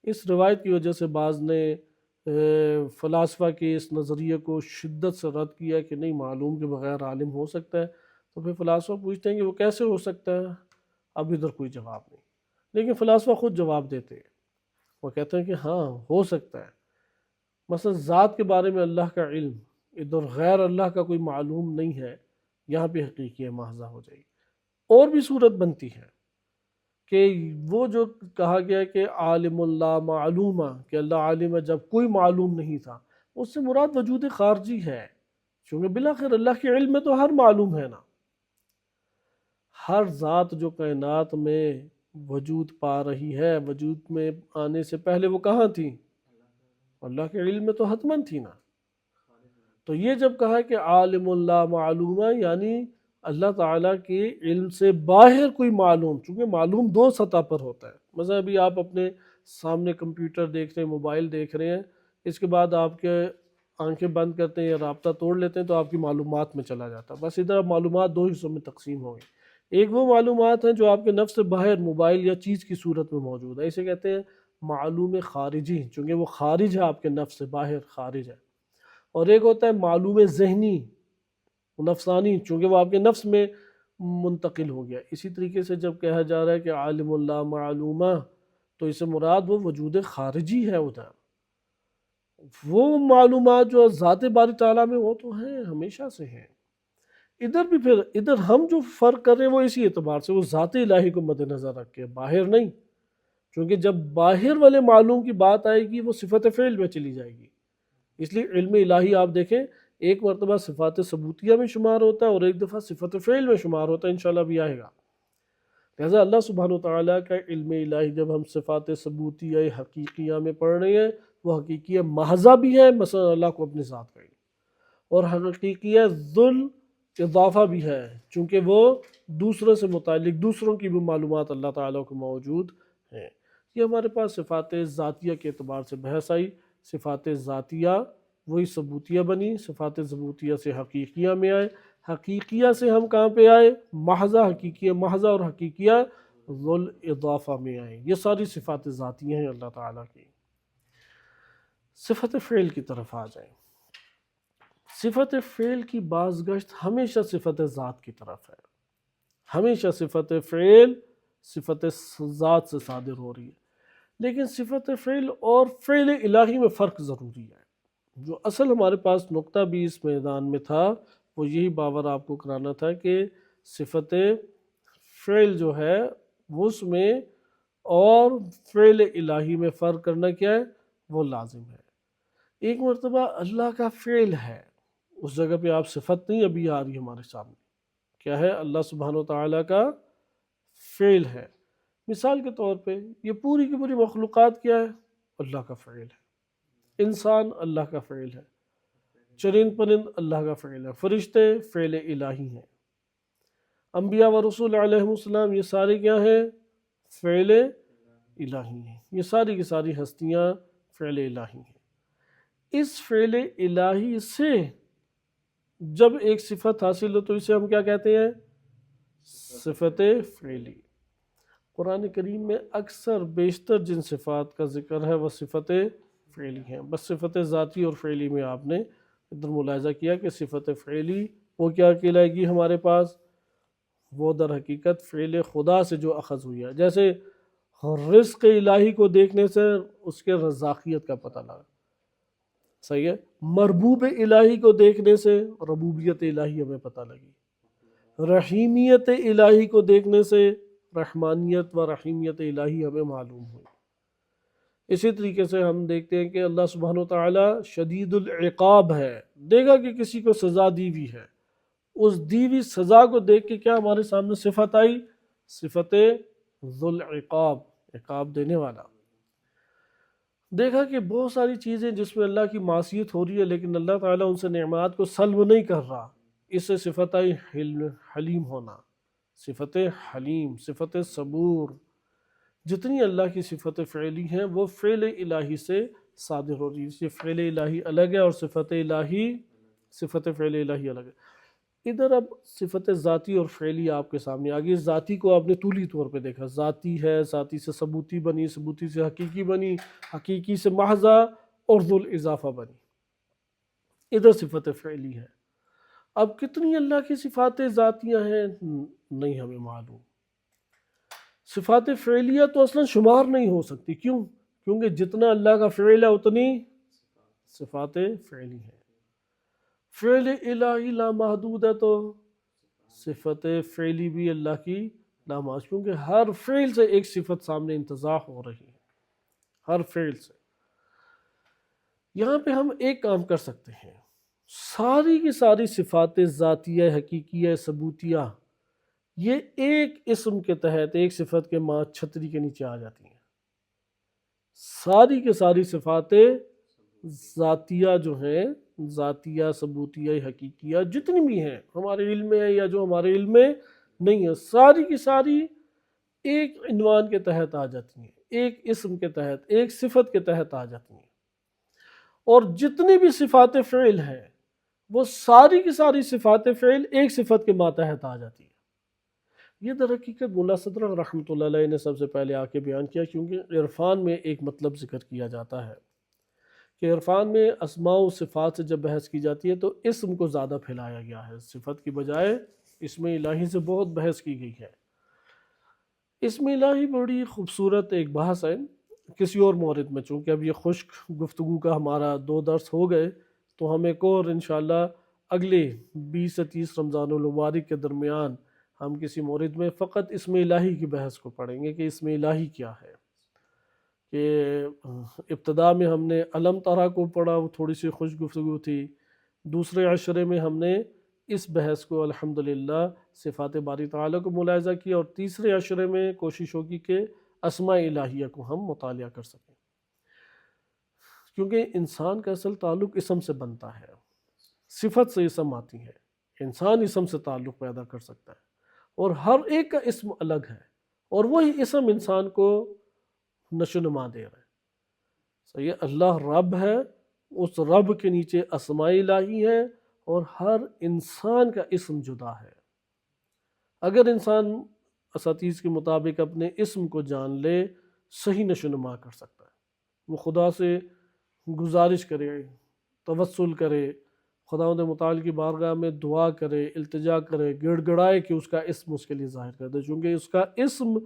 اس روایت کی وجہ سے بعض نے فلاسفہ کے اس نظریے کو شدت سے رد کیا کہ نہیں، معلوم کے بغیر عالم ہو سکتا ہے۔ تو پھر فلاسفہ پوچھتے ہیں کہ وہ کیسے ہو سکتا ہے؟ اب ادھر کوئی جواب نہیں، لیکن فلاسفہ خود جواب دیتے ہیں، وہ کہتے ہیں کہ ہاں ہو سکتا ہے۔ مثلا ذات کے بارے میں اللہ کا علم، ادھر غیر اللہ کا کوئی معلوم نہیں ہے، یہاں پہ حقیقی محضہ ہو جائے گی۔ اور بھی صورت بنتی ہے کہ وہ جو کہا گیا ہے کہ عالم اللہ معلومہ، کہ اللہ عالم ہے جب کوئی معلوم نہیں تھا، اس سے مراد وجود خارجی ہے، چونکہ بلاخر اللہ کے علم میں تو ہر معلوم ہے نا۔ ہر ذات جو کائنات میں وجود پا رہی ہے، وجود میں آنے سے پہلے وہ کہاں تھی؟ اللہ کے علم میں تو حتماً تھی نا۔ تو یہ جب کہا کہ عالم اللہ معلومہ، یعنی اللہ تعالیٰ کے علم سے باہر کوئی معلوم، چونکہ معلوم دو سطح پر ہوتا ہے۔ مثلا ابھی آپ اپنے سامنے کمپیوٹر دیکھ رہے ہیں، موبائل دیکھ رہے ہیں، اس کے بعد آپ کے آنکھیں بند کرتے ہیں یا رابطہ توڑ لیتے ہیں تو آپ کی معلومات میں چلا جاتا ہے۔ بس ادھر معلومات دو حصوں میں تقسیم ہو گئی۔ ایک وہ معلومات ہیں جو آپ کے نفس سے باہر موبائل یا چیز کی صورت میں موجود ہے، اسے کہتے ہیں معلوم خارجی، چونکہ وہ خارج ہے، آپ کے نفس سے باہر خارج ہے۔ اور ایک ہوتا ہے معلوم ذہنی، نفسانی، چونکہ وہ آپ کے نفس میں منتقل ہو گیا۔ اسی طریقے سے جب کہا جا رہا ہے کہ عالم اللہ معلومہ، تو اس سے مراد وہ وجود خارجی ہے، ادھر وہ معلومات جو ذات باری تعالیٰ میں وہ تو ہیں، ہمیشہ سے ہیں۔ ادھر بھی پھر ادھر ہم جو فرق کر رہے ہیں وہ اسی اعتبار سے، وہ ذات الہی کو مد نظر رکھ کے، باہر نہیں، کیونکہ جب باہر والے معلوم کی بات آئے گی وہ صفت فعل میں چلی جائے گی۔ اس لیے علم الہی آپ دیکھیں ایک مرتبہ صفات ثبوتیہ میں شمار ہوتا ہے اور ایک دفعہ صفت فعل میں شمار ہوتا ہے، انشاءاللہ بھی آئے گا۔ لہذا اللہ سبحانہ وتعالیٰ کا علم الہی جب ہم صفات ثبوتیہ حقیقیہ میں پڑھ رہے ہیں، وہ حقیقیہ محضہ بھی ہے، مثلا اللہ کو اپنی ذات کا علم، اور حقیقیہ ذل اضافہ بھی ہے، چونکہ وہ دوسروں سے متعلق، دوسروں کی بھی معلومات اللہ تعالیٰ کو موجود ہیں۔ یہ ہمارے پاس صفات ذاتیہ کے اعتبار سے بحث آئی۔ صفات ذاتیہ وہی ثبوتیہ بنی، صفات ثبوتیہ سے حقیقیہ میں آئے، حقیقیہ سے ہم کہاں پہ آئے؟ محضہ، حقیقیہ محضہ اور حقیقیہ ذل اضافہ میں آئے۔ یہ ساری صفات ذاتیہ ہیں اللہ تعالیٰ کی۔ صفت فعل کی طرف آ جائیں۔ صفت فعل کی بازگشت ہمیشہ صفت ذات کی طرف ہے، ہمیشہ صفت فعل صفت ذات سے صادر ہو رہی ہے، لیکن صفت فعل اور فعل الہی میں فرق ضروری ہے۔ جو اصل ہمارے پاس نقطہ بھی اس میدان میں تھا وہ یہی باور آپ کو کرانا تھا کہ صفت فعل جو ہے وہ اس میں اور فعل الہی میں فرق کرنا کیا ہے، وہ لازم ہے۔ ایک مرتبہ اللہ کا فعل ہے، اس جگہ پہ آپ صفت نہیں ابھی آ رہی ہمارے سامنے، کیا ہے، اللہ سبحانہ وتعالیٰ کا فعل ہے۔ مثال کے طور پہ یہ پوری کی پوری مخلوقات کیا ہے، اللہ کا فعل ہے۔ انسان اللہ کا فعل ہے، چرند پرند اللہ کا فعل ہے، فرشتے فعل الہی ہیں، انبیاء و رسول علیہ السلام یہ سارے کیا ہیں، فعل الہی ہیں۔ یہ ساری کی ساری ہستیاں فعل الہی ہیں۔ اس فعل الہی سے جب ایک صفت حاصل ہو تو اسے ہم کیا کہتے ہیں، صفت فعلی۔ قرآن کریم میں اکثر بیشتر جن صفات کا ذکر ہے وہ صفت فعلی ہیں، بس صفت ذاتی اور فعلی میں آپ نے ادھر ملاحظہ کیا کہ صفت فعلی وہ کیا کہلائے گی ہمارے پاس، وہ در حقیقت فعل خدا سے جو اخذ ہوئی ہے۔ جیسے رزق الہی کو دیکھنے سے اس کے رزاقیت کا پتہ لگا، صحیح ہے، مربوب الہی کو دیکھنے سے ربوبیت الہی ہمیں پتہ لگی، رحیمیت الہی کو دیکھنے سے رحمانیت و رحیمیت الہی ہمیں معلوم ہوئی۔ اسی طریقے سے ہم دیکھتے ہیں کہ اللہ سبحانہ وتعالی شدید العقاب ہے، دیکھا کہ کسی کو سزا دی ہوئی ہے، اس دی ہوئی سزا کو دیکھ کے کیا ہمارے سامنے صفت آئی، صفت ذو العقاب، عقاب دینے والا۔ دیکھا کہ بہت ساری چیزیں جس میں اللہ کی معصیت ہو رہی ہے لیکن اللہ تعالیٰ ان سے نعمات کو سلب نہیں کر رہا، اس سے صفت آئی حلیم ہونا، صفت حلیم، صفت صبور۔ جتنی اللہ کی صفت فعلی ہیں وہ فعل الہی سے صادر ہو رہی ہے، اس لیے فعل الہی الگ ہے اور صفت فعل الہی الگ ہے۔ ادھر اب صفت ذاتی اور فعلی آپ کے سامنے آگئی۔ ذاتی کو آپ نے طولی طور پہ دیکھا، ذاتی ہے، ذاتی سے ثبوتی بنی، ثبوتی سے حقیقی بنی، حقیقی سے محضہ اور ذو الاضافہ بنی۔ ادھر صفت فعلی ہے۔ اب کتنی اللہ کی صفات ذاتیاں ہیں نہیں ہمیں معلوم۔ صفات فعلیہ تو اصلا شمار نہیں ہو سکتی، کیوں؟ کیونکہ جتنا اللہ کا فعل ہے اتنی صفات فعلی ہیں۔ فعل الہی لامحدود ہے تو صفت فعلی بھی اللہ کی لامحدود، کیونکہ ہر فعل سے ایک صفت سامنے انتزاع ہو رہی ہے، ہر فعل سے۔ یہاں پہ ہم ایک کام کر سکتے ہیں، ساری کی ساری صفات ذاتیہ، حقیقیہ، ثبوتیہ یہ ایک اسم کے تحت، ایک صفت کے ماں چھتری کے نیچے آ جاتی ہیں۔ ساری کے ساری صفات ذاتیہ جو ہیں، ذاتیہ، ثبوتیہ، حقیقیہ جتنی بھی ہیں ہمارے علم میں یا جو ہمارے علم میں نہیں ہے، ساری کی ساری ایک عنوان کے تحت آ جاتی ہیں، ایک اسم کے تحت، ایک صفت کے تحت آ جاتی ہیں۔ اور جتنی بھی صفات فعل ہیں وہ ساری کی ساری صفات فعل ایک صفت کے ماتحت آ جاتی ہیں۔ یہ در حقیقت ملا صدر رحمۃ اللہ علیہ نے سب سے پہلے آ کے بیان کیا، کیونکہ عرفان میں ایک مطلب ذکر کیا جاتا ہے کہ عرفان میں اسماء و صفات سے جب بحث کی جاتی ہے تو اسم کو زیادہ پھیلایا گیا ہے، صفت کی بجائے اسم الہی سے بہت بحث کی گئی ہے۔ اسم الہی بڑی خوبصورت ایک بحث ہے، کسی اور مورد میں، چونکہ اب یہ خشک گفتگو کا ہمارا 2 درس ہو گئے تو ہم ایک اور انشاءاللہ اگلے 20 سے 30 رمضان المبارک کے درمیان ہم کسی مورد میں فقط اسم الہی کی بحث کو پڑھیں گے کہ اسم الہی کیا ہے۔ کہ ابتدا میں ہم نے علم ترا کو پڑھا، وہ تھوڑی سی خوش گفتگو تھی، دوسرے عشرے میں ہم نے اس بحث کو الحمدللہ صفات باری تعالیٰ کو ملاحظہ کیا، اور تیسرے عشرے میں کوشش ہوگی کہ اسماء الہیہ کو ہم مطالعہ کر سکیں، کیونکہ انسان کا اصل تعلق اسم سے بنتا ہے، صفت سے اسم آتی ہے، انسان اسم سے تعلق پیدا کر سکتا ہے، اور ہر ایک کا اسم الگ ہے، اور وہی اسم انسان کو نشو نما دے رہا ہے۔ صحیح ہے، اللہ رب ہے، اس رب کے نیچے اسماء الہی ہے، اور ہر انسان کا اسم جدا ہے۔ اگر انسان اساتذ کے مطابق اپنے اسم کو جان لے، صحیح نشو نما کر سکتا ہے، وہ خدا سے گزارش کرے، توسل کرے، خداوند متعال کی بارگاہ میں دعا کرے، التجا کرے، گڑ گڑائے کہ اس کا اسم اس کے لیے ظاہر کر دے، چونکہ اس کا اسم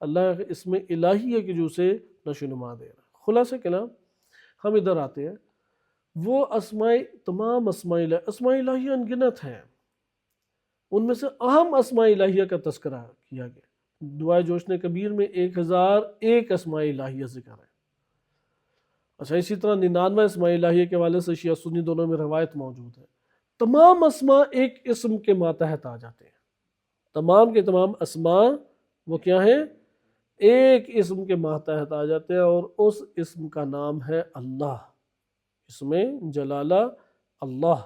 اللہ اسم الہی ہے کہ جو اسے نشو و نما دے رہا ہے۔ خلاصہ کلام ہم ادھر آتے ہیں، وہ تمام اسماء الہیہ انگنت ہیں، ان میں سے اہم اسماء الہیہ کا تذکرہ کیا گیا۔ دعائے جوشن کبیر میں 1001 اسماء الہیہ ذکر ہے۔ اچھا، اسی طرح 99 اسماء الہیہ کے حوالے سے شیعہ سنی دونوں میں روایت موجود ہے۔ تمام اسماء ایک اسم کے ماتحت آ جاتے ہیں، تمام کے تمام اسماء وہ کیا ہیں؟ ایک اسم کے ماتحت آ جاتے ہیں، اور اس اسم کا نام ہے اللہ۔ اسم جلالہ اللہ،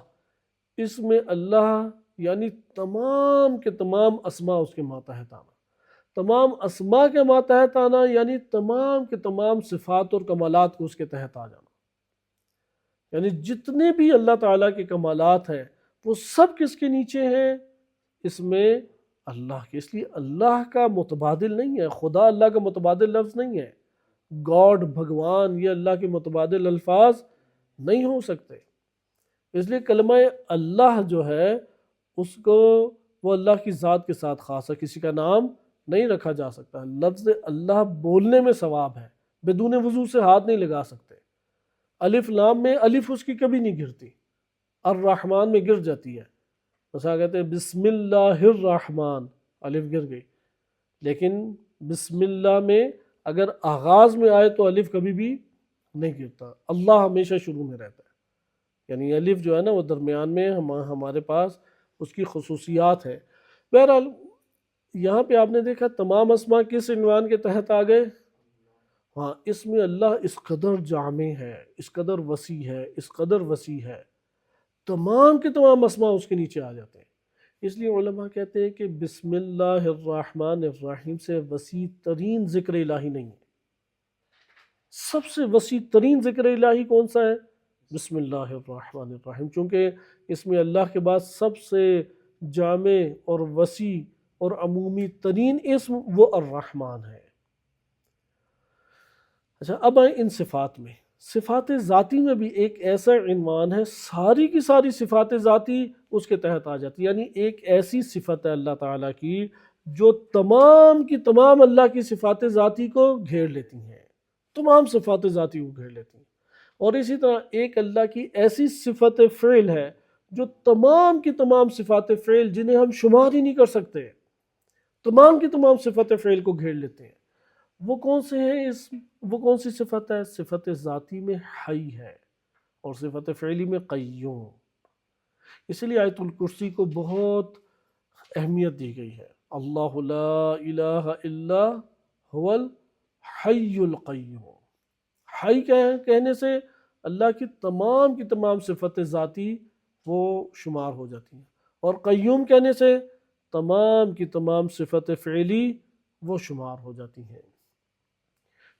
اسم اللہ یعنی تمام کے تمام اسماء اس کے ماتحت آنا، تمام اسماء کے ماتحت آنا یعنی تمام کے تمام صفات اور کمالات کو اس کے تحت آ جانا، یعنی جتنے بھی اللہ تعالیٰ کے کمالات ہیں وہ سب کس کے نیچے ہیں؟ اس میں اللہ کے۔ اس لیے اللہ کا متبادل نہیں ہے، خدا اللہ کا متبادل لفظ نہیں ہے، گاڈ بھگوان یہ اللہ کے متبادل الفاظ نہیں ہو سکتے۔ اس لیے کلمہ اللہ جو ہے اس کو وہ اللہ کی ذات کے ساتھ خاص ہے، کسی کا نام نہیں رکھا جا سکتا۔ لفظ اللہ بولنے میں ثواب ہے، بدون وضو سے ہاتھ نہیں لگا سکتے۔ الف لام میں الف اس کی کبھی نہیں گرتی، الرحمن میں گر جاتی ہے، بسا کہتے ہیں بسم اللہ الرحمن، الف گر گئی، لیکن بسم اللہ میں اگر آغاز میں آئے تو الف کبھی بھی نہیں گرتا، اللہ ہمیشہ شروع میں رہتا ہے، یعنی الف جو ہے نا وہ درمیان میں ہمارے پاس اس کی خصوصیات ہے۔ بہرحال یہاں پہ آپ نے دیکھا تمام اسماء کس عنوان کے تحت آ گئے؟ ہاں، اسم اللہ اس قدر جامع ہے، اس قدر وسیع ہے، اس قدر وسیع ہے، تمام کے تمام اسماء اس کے نیچے آ جاتے ہیں۔ اس لیے علماء کہتے ہیں کہ بسم اللہ الرحمن الرحیم سے وسیع ترین ذکر الہی نہیں ہے۔ سب سے وسیع ترین ذکر الہی کون سا ہے؟ بسم اللہ الرحمن الرحیم، چونکہ اس میں اللہ کے بعد سب سے جامع اور وسیع اور عمومی ترین اسم وہ الرحمن ہے۔ اچھا، اب آئیں ان صفات میں۔ صفات ذاتی میں بھی ایک ایسا عنوان ہے، ساری کی ساری صفات ذاتی اس کے تحت آ جاتی، یعنی ایک ایسی صفت ہے اللہ تعالیٰ کی جو تمام کی تمام اللہ کی صفات ذاتی کو گھیر لیتی ہیں، تمام صفات ذاتی کو گھیر لیتی ہیں۔ اور اسی طرح ایک اللہ کی ایسی صفت فعل ہے جو تمام کی تمام صفات فعل جنہیں ہم شمار ہی نہیں کر سکتے، تمام کی تمام صفت فعل کو گھیر لیتے ہیں۔ وہ کون سے ہیں؟ وہ کون سی صفت ہے؟ صفت ذاتی میں حی ہے، اور صفت فعلی میں قیوم۔ اس لیے آیت الکرسی کو بہت اہمیت دی گئی ہے، اللہ لا الہ الا هو الحی القیوم۔ حی کہنے سے اللہ کی تمام صفت ذاتی وہ شمار ہو جاتی ہیں، اور قیوم کہنے سے تمام کی تمام صفت فعلی وہ شمار ہو جاتی ہیں۔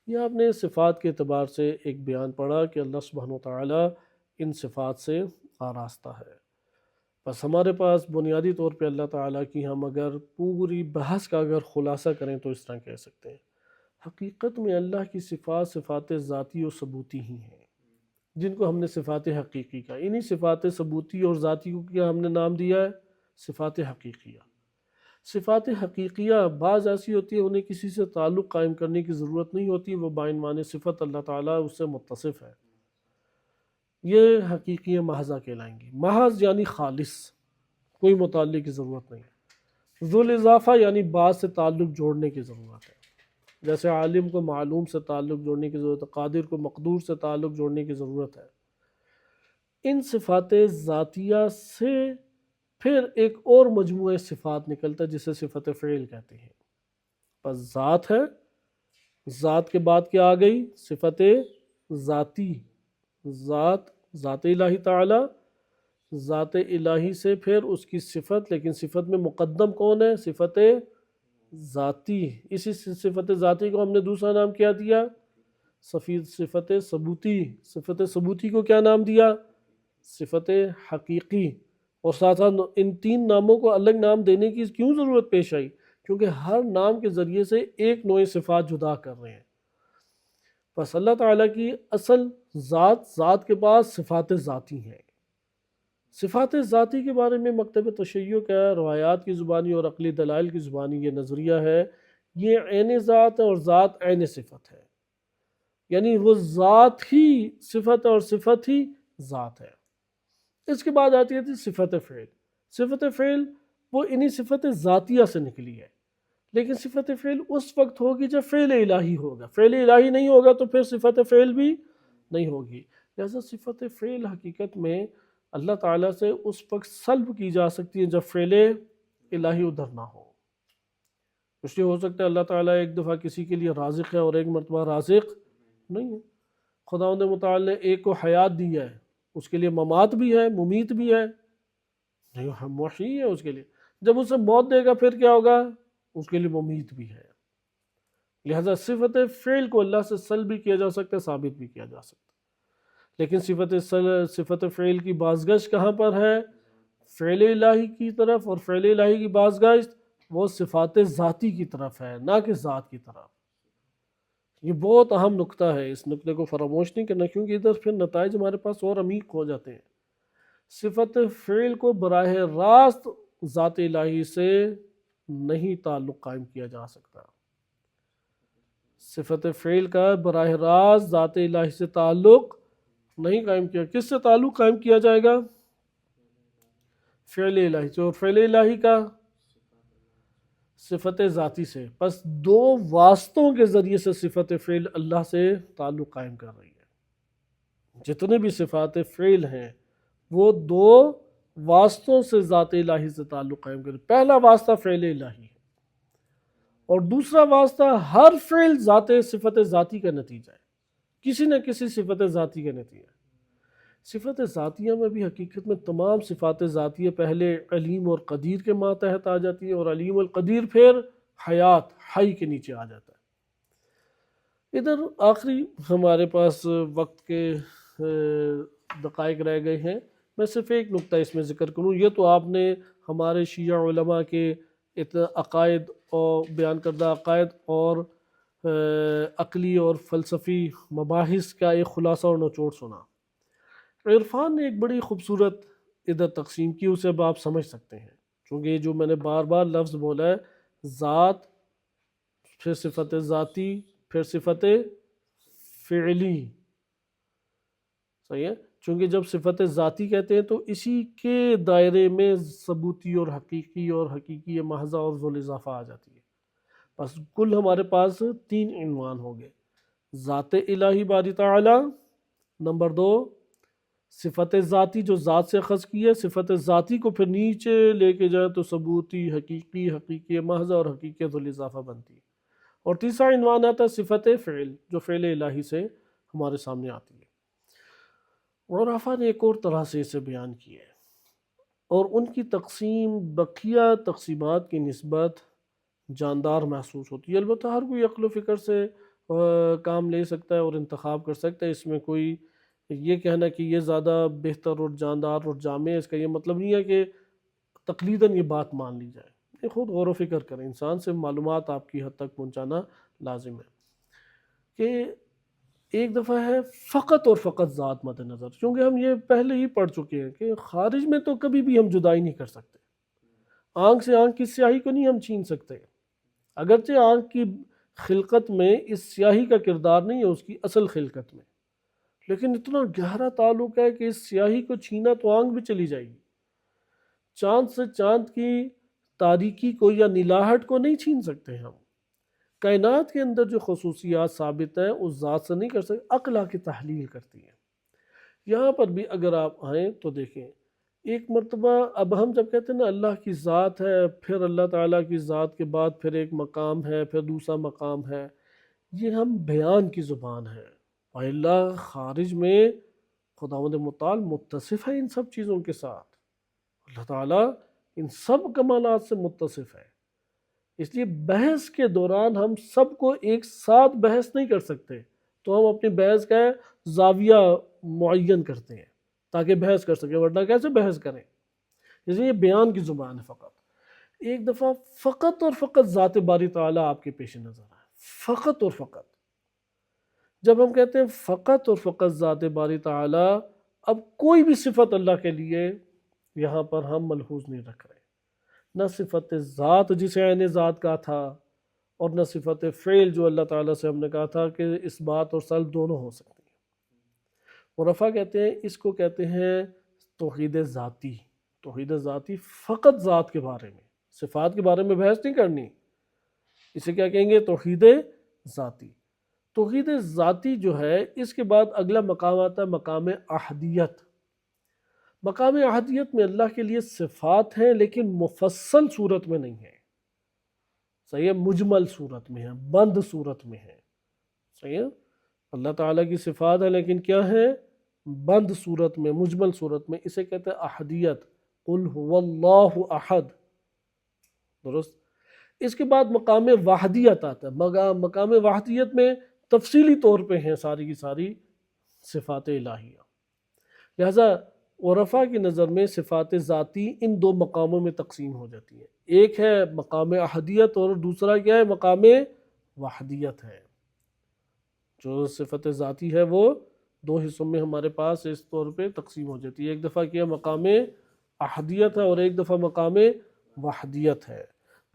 یہ آپ نے صفات کے اعتبار سے ایک بیان پڑھا کہ اللہ سبحانہ وتعالی ان صفات سے آراستہ ہے۔ بس ہمارے پاس بنیادی طور پہ اللہ تعالیٰ کی ہم اگر پوری بحث کا اگر خلاصہ کریں تو اس طرح کہہ سکتے ہیں، حقیقت میں اللہ کی صفات ذاتی و ثبوتی ہی ہیں، جن کو ہم نے صفات حقیقی کا، انہی صفات ثبوتی اور ذاتی کو کیا ہم نے نام دیا ہے؟ صفات حقیقیہ۔ صفات حقیقیہ بعض ایسی ہوتی ہے انہیں کسی سے تعلق قائم کرنے کی ضرورت نہیں ہوتی، وہ بعنوان صفت اللہ تعالیٰ اس سے متصف ہے، یہ حقیقیہ محضہ کہلائیں گی۔ محض یعنی خالص، کوئی متعلق کی ضرورت نہیں ہے۔ ذو الاضافہ یعنی بعض سے تعلق جوڑنے کی ضرورت ہے، جیسے عالم کو معلوم سے تعلق جوڑنے کی ضرورت ہے، قادر کو مقدور سے تعلق جوڑنے کی ضرورت ہے۔ ان صفات ذاتیہ سے پھر ایک اور مجموعہ صفات نکلتا ہے جسے صفت فعل کہتے ہیں۔ بس ذات ہے، ذات کے بعد کیا آ گئی؟ صفت ذاتی، ذات الہی تعالی، ذات الہی سے پھر اس کی صفت، لیکن صفت میں مقدم کون ہے؟ صفت ذاتی۔ اسی صفت ذاتی کو ہم نے دوسرا نام کیا دیا؟ صفت ثبوتی۔ صفت ثبوتی کو کیا نام دیا؟ صفت حقیقی۔ اور ساتھ ساتھ ان تین ناموں کو الگ نام دینے کی کیوں ضرورت پیش آئی؟ کیونکہ ہر نام کے ذریعے سے ایک نوع صفات جدا کر رہے ہیں۔ بس اللہ تعالیٰ کی اصل ذات کے پاس صفات ذاتی ہیں، صفات ذاتی کے بارے میں مکتب تشیع کا روایات کی زبانی اور عقلی دلائل کی زبانی یہ نظریہ ہے، یہ عین ذات ہے اور ذات عین صفت ہے، یعنی وہ ذات ہی صفت ہے اور صفت ہی ذات ہے۔ اس کے بعد آتی ہے صفت فعل۔ صفت فعل وہ انہی صفت ذاتیہ سے نکلی ہے، لیکن صفت فعل اس وقت ہوگی جب فعل الہی ہوگا، فعل الہی نہیں ہوگا تو پھر صفت فعل بھی نہیں ہوگی۔ لہذا صفت فعل حقیقت میں اللہ تعالیٰ سے اس وقت سلب کی جا سکتی ہے جب فعل الہی ادھر نہ ہو۔ اس لیے ہو سکتا ہے اللہ تعالیٰ ایک دفعہ کسی کے لیے رازق ہے اور ایک مرتبہ رازق نہیں ہے۔ خداوند متعال نے ایک کو حیات دی ہے، اس کے لیے ممات بھی ہے، ممیت بھی ہے، نہیں محیی ہے اس کے لیے، جب اسے موت دے گا پھر کیا ہوگا؟ اس کے لیے ممیت بھی ہے۔ لہذا صفت فعل کو اللہ سے سلب بھی کیا جا سکتا ہے، ثابت بھی کیا جا سکتا ہے، لیکن صفت فعل کی بازگشت کہاں پر ہے؟ فعل الہی کی طرف، اور فعل الہی کی بازگشت وہ صفات ذاتی کی طرف ہے، نہ کہ ذات کی طرف۔ یہ بہت اہم نقطہ ہے، اس نقطے کو فراموش نہیں کرنا، کیونکہ ادھر پھر نتائج ہمارے پاس اور عمیق ہو جاتے ہیں۔ صفت فعل کو براہ راست ذات الہی سے نہیں تعلق قائم کیا جا سکتا۔ صفت فعل کا براہ راست ذات الہی سے تعلق نہیں قائم کیا، کس سے تعلق قائم کیا جائے گا؟ فعل الہی سے، اور فعل الہی کا صفت ذاتی سے۔ پس دو واسطوں کے ذریعے سے صفت فعل اللہ سے تعلق قائم کر رہی ہے۔ جتنے بھی صفات فعل ہیں وہ دو واسطوں سے ذات الہی سے تعلق قائم کر رہی ہے۔ پہلا واسطہ فعل الہی ہے، اور دوسرا واسطہ ہر فعل صفت ذاتی کا نتیجہ ہے، کسی نہ کسی صفت ذاتی کا نتیجہ ہے۔ صفت ذاتیہ میں بھی حقیقت میں تمام صفات ذاتیہ پہلے علیم اور قدیر کے ماتحت آ جاتی ہے، اور علیم القدیر پھر حیات، حی کے نیچے آ جاتا ہے۔ ادھر آخری ہمارے پاس وقت کے دقائق رہ گئے ہیں، میں صرف ایک نقطہ اس میں ذکر کروں۔ یہ تو آپ نے ہمارے شیعہ علماء کے عقائد اور بیان کردہ عقائد اور عقلی اور فلسفی مباحث کا ایک خلاصہ اور نچوڑ سنا۔ عرفان نے ایک بڑی خوبصورت ادھر تقسیم کی، اسے اب آپ سمجھ سکتے ہیں، چونکہ یہ جو میں نے بار بار لفظ بولا ہے، ذات، پھر صفت ذاتی، پھر صفت فعلی، صحیح ہے؟ چونکہ جب صفت ذاتی کہتے ہیں تو اسی کے دائرے میں ثبوتی اور حقیقی محضہ اور ذو الاضافہ آ جاتی ہے۔ بس کل ہمارے پاس تین عنوان ہو گئے: ذات الہی باری تعالی، نمبر دو صفت ذاتی جو ذات سے اخذ کی ہے، صفت ذاتی کو پھر نیچے لے کے جائیں تو ثبوتی، حقیقی محضہ اور حقیقی ذو الاضافہ بنتی ہے، اور تیسرا عنوان آتا ہے صفت فعل جو فعل الہی سے ہمارے سامنے آتی ہے۔ عرفا نے ایک اور طرح سے اسے بیان کیا ہے، اور ان کی تقسیم بقیہ تقسیمات کی نسبت جاندار محسوس ہوتی ہے۔ البتہ ہر کوئی عقل و فکر سے کام لے سکتا ہے اور انتخاب کر سکتا ہے، اس میں کوئی یہ کہنا کہ یہ زیادہ بہتر اور جاندار اور جامع ہے، اس کا یہ مطلب نہیں ہے کہ تقلیداً یہ بات مان لی جائے۔ یہ خود غور و فکر کریں، انسان سے معلومات آپ کی حد تک پہنچانا لازم ہے۔ کہ ایک دفعہ ہے فقط اور فقط ذات مد نظر، چونکہ ہم یہ پہلے ہی پڑھ چکے ہیں کہ خارج میں تو کبھی بھی ہم جدائی نہیں کر سکتے، آنکھ سے آنکھ کی سیاہی کو نہیں ہم چھین سکتے، اگرچہ آنکھ کی خلقت میں اس سیاہی کا کردار نہیں ہے اس کی اصل خلقت میں، لیکن اتنا گہرا تعلق ہے کہ اس سیاہی کو چھینا تو آنکھ بھی چلی جائے گی۔ چاند سے چاند کی تاریکی کو یا نیلاہٹ کو نہیں چھین سکتے ہم۔ کائنات کے اندر جو خصوصیات ثابت ہیں اس ذات سے نہیں کر سکتے، عقل آ کی تحلیل کرتی ہے۔ یہاں پر بھی اگر آپ آئیں تو دیکھیں، ایک مرتبہ اب ہم جب کہتے ہیں نا اللہ کی ذات ہے، پھر اللہ تعالیٰ کی ذات کے بعد پھر ایک مقام ہے، پھر دوسرا مقام ہے، یہ ہم بیان کی زبان ہے، اور اللہ خارج میں خداوند متعال متصف ہے ان سب چیزوں کے ساتھ، اللہ تعالیٰ ان سب کمالات سے متصف ہے۔ اس لیے بحث کے دوران ہم سب کو ایک ساتھ بحث نہیں کر سکتے، تو ہم اپنی بحث کا زاویہ معین کرتے ہیں تاکہ بحث کر سکیں، ورنہ کیسے بحث کریں؟ اس لیے یہ بیان کی زبان ہے فقط۔ ایک دفعہ فقط اور فقط ذات باری تعالیٰ آپ کے پیش نظر ہے، فقط اور فقط۔ جب ہم کہتے ہیں فقط اور فقط ذات باری تعالیٰ، اب کوئی بھی صفت اللہ کے لیے یہاں پر ہم ملحوظ نہیں رکھ رہے، نہ صفت ذات جسے عین ذات کہا تھا، اور نہ صفت فعل جو اللہ تعالیٰ سے ہم نے کہا تھا کہ اس بات اور سلب دونوں ہو سکتی ہیں۔ عرفا کہتے ہیں اس کو کہتے ہیں توحید ذاتی۔ توحید ذاتی فقط ذات کے بارے میں، صفات کے بارے میں بحث نہیں کرنی، اسے کیا کہیں گے؟ توحید ذاتی۔ توحید ذاتی جو ہے اس کے بعد اگلا مقام آتا ہے مقام احدیت۔ مقام احدیت میں اللہ کے لیے صفات ہیں لیکن مفصل صورت میں نہیں ہے، صحیح ہے، مجمل صورت میں ہے، بند صورت میں ہے، صحیح ہے۔ اللہ تعالیٰ کی صفات ہے لیکن کیا ہے؟ بند صورت میں، مجمل صورت میں، اسے کہتے ہیں احدیت۔ قل هو اللہ احد، درست۔ اس کے بعد مقام وحدیت آتا ہے۔ مقام وحدیت میں تفصیلی طور پہ ہیں ساری کی ساری صفات الہیہ۔ لہذا عرفا کی نظر میں صفات ذاتی ان دو مقاموں میں تقسیم ہو جاتی ہے، ایک ہے مقام احدیت اور دوسرا کیا ہے؟ مقام وحدیت ہے۔ جو صفت ذاتی ہے وہ دو حصوں میں ہمارے پاس اس طور پہ تقسیم ہو جاتی ہے، ایک دفعہ کیا مقام احدیت ہے اور ایک دفعہ مقام وحدیت ہے۔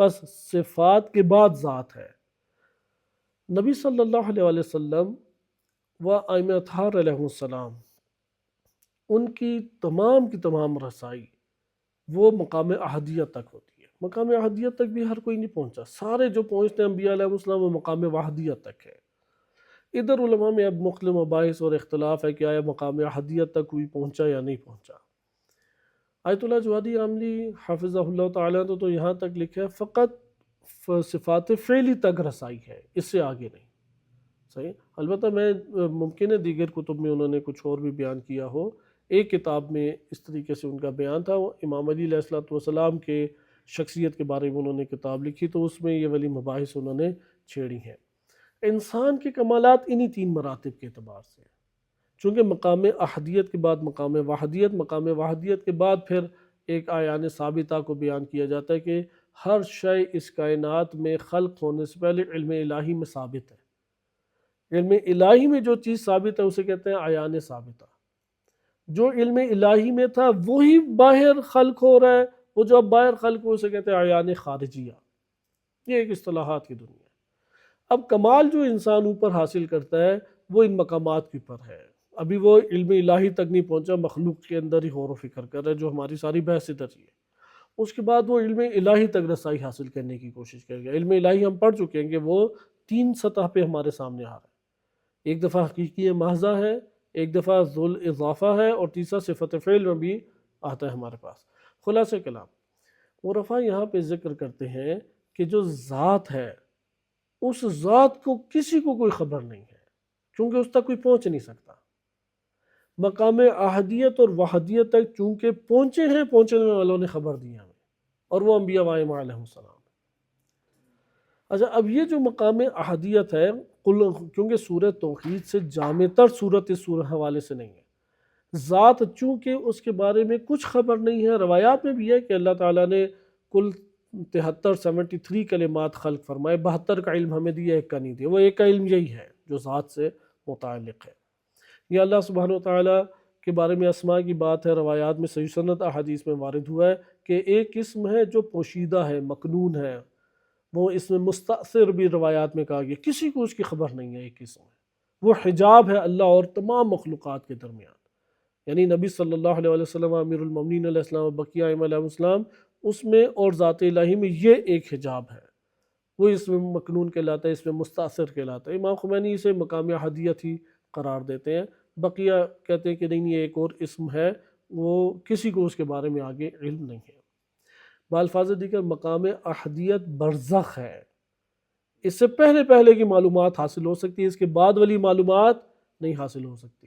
بس صفات کے بعد ذات ہے۔ نبی صلی اللہ علیہ وسلم و ائمہ اطہار علیہ السلام، ان کی تمام رسائی وہ مقام احدیت تک ہوتی ہے۔ مقام احدیت تک بھی ہر کوئی نہیں پہنچا، سارے جو پہنچتے ہیں انبیاء علیہ السلام وہ مقام وحدیت تک ہے۔ ادھر علماء میں اب مختلف مباحث اور اختلاف ہے کہ آیا مقام احدیت تک کوئی پہنچا یا نہیں پہنچا۔ آیت اللہ جوادی عاملی حافظہ اللہ تعالیٰ تو یہاں تک لکھا ہے فقط صفات فعلی تک رسائی ہے، اس سے آگے نہیں، صحیح۔ البتہ میں ممکن ہے دیگر کتب میں انہوں نے کچھ اور بھی بیان کیا ہو۔ ایک کتاب میں اس طریقے سے ان کا بیان تھا، وہ امام علی علیہ السلام کے شخصیت کے بارے میں انہوں نے کتاب لکھی، تو اس میں یہ والی مباحث انہوں نے چھیڑی ہیں۔ انسان کے کمالات انہی تین مراتب کے اعتبار سے ہیں، چونکہ مقام احدیت کے بعد مقام وحدیت، مقام وحدیت کے بعد پھر ایک آیان ثابتہ کو بیان کیا جاتا ہے کہ ہر شے اس کائنات میں خلق ہونے سے پہلے علم الہی میں ثابت ہے۔ علم الہی میں جو چیز ثابت ہے اسے کہتے ہیں آیان ثابتہ۔ جو علم الہی میں تھا وہی باہر خلق ہو رہا ہے، وہ جو اب باہر خلق ہو اسے کہتے ہیں آیان خارجیہ۔ یہ ایک اصطلاحات کی دنیا ہے۔ اب کمال جو انسان اوپر حاصل کرتا ہے وہ ان مقامات کے اوپر ہے، ابھی وہ علم الہی تک نہیں پہنچا، مخلوق کے اندر ہی غور و فکر کر رہا ہے، جو ہماری ساری بحث ادھر ہی ہے۔ اس کے بعد وہ علم الہی تک رسائی حاصل کرنے کی کوشش کرے گا۔ علم الہی ہم پڑھ چکے ہیں کہ وہ تین سطح پہ ہمارے سامنے آ رہا ہے، ایک دفعہ حقیقی محضہ ہے، ایک دفعہ ذل اضافہ ہے، اور تیسرا صفت فعل میں بھی آتا ہے ہمارے پاس۔ خلاصہ کلام عرفا یہاں پہ ذکر کرتے ہیں کہ جو ذات ہے اس ذات کو کسی کو کوئی خبر نہیں ہے، چونکہ اس تک کوئی پہنچ نہیں سکتا۔ مقام احدیت اور وحدیت تک چونکہ پہنچے ہیں، پہنچنے والوں نے خبر دی ہمیں، اور وہ انبیاء وائمہ علیہ السلام۔ اچھا، اب یہ جو مقام احدیت ہے، کیونکہ سورہ توحید سے جامع تر صورت اس سورہ حوالے سے نہیں ہے، ذات چونکہ اس کے بارے میں کچھ خبر نہیں ہے۔ روایات میں بھی ہے کہ اللہ تعالیٰ نے کل 73 کلمات خلق فرمائے، 72 کا علم ہمیں دیا، ایک کا نہیں دیا۔ وہ ایک کا علم یہی ہے جو ذات سے متعلق ہے۔ یہ اللہ سبحانہ وتعالیٰ کے بارے میں اسماء کی بات ہے، روایات میں صحیح سنت احادیث میں وارد ہوا ہے کہ ایک اسم ہے جو پوشیدہ ہے، مکنون ہے، وہ اس میں مستأثر بھی روایات میں کہا گیا، کسی کو اس کی خبر نہیں ہے۔ ایک اسم ہے، وہ حجاب ہے اللہ اور تمام مخلوقات کے درمیان، یعنی نبی صلی اللہ علیہ وسلم، امیر المومنین علیہ السلام و بقیہ ائمہ علیہ السلام، اس میں اور ذات الہی میں یہ ایک حجاب ہے، وہ اس میں مکنون کہلاتا ہے، اس میں مستأثر کہلاتا ہے۔ امام خمینی اسے مقام احدیت ہی قرار دیتے ہیں، بقیہ کہتے ہیں کہ نہیں، یہ ایک اور اسم ہے، وہ کسی کو اس کے بارے میں آگے علم نہیں ہے۔ بالفاظ دیگر مقام احدیت برزخ ہے، اس سے پہلے کی معلومات حاصل ہو سکتی ہے، اس کے بعد والی معلومات نہیں حاصل ہو سکتی،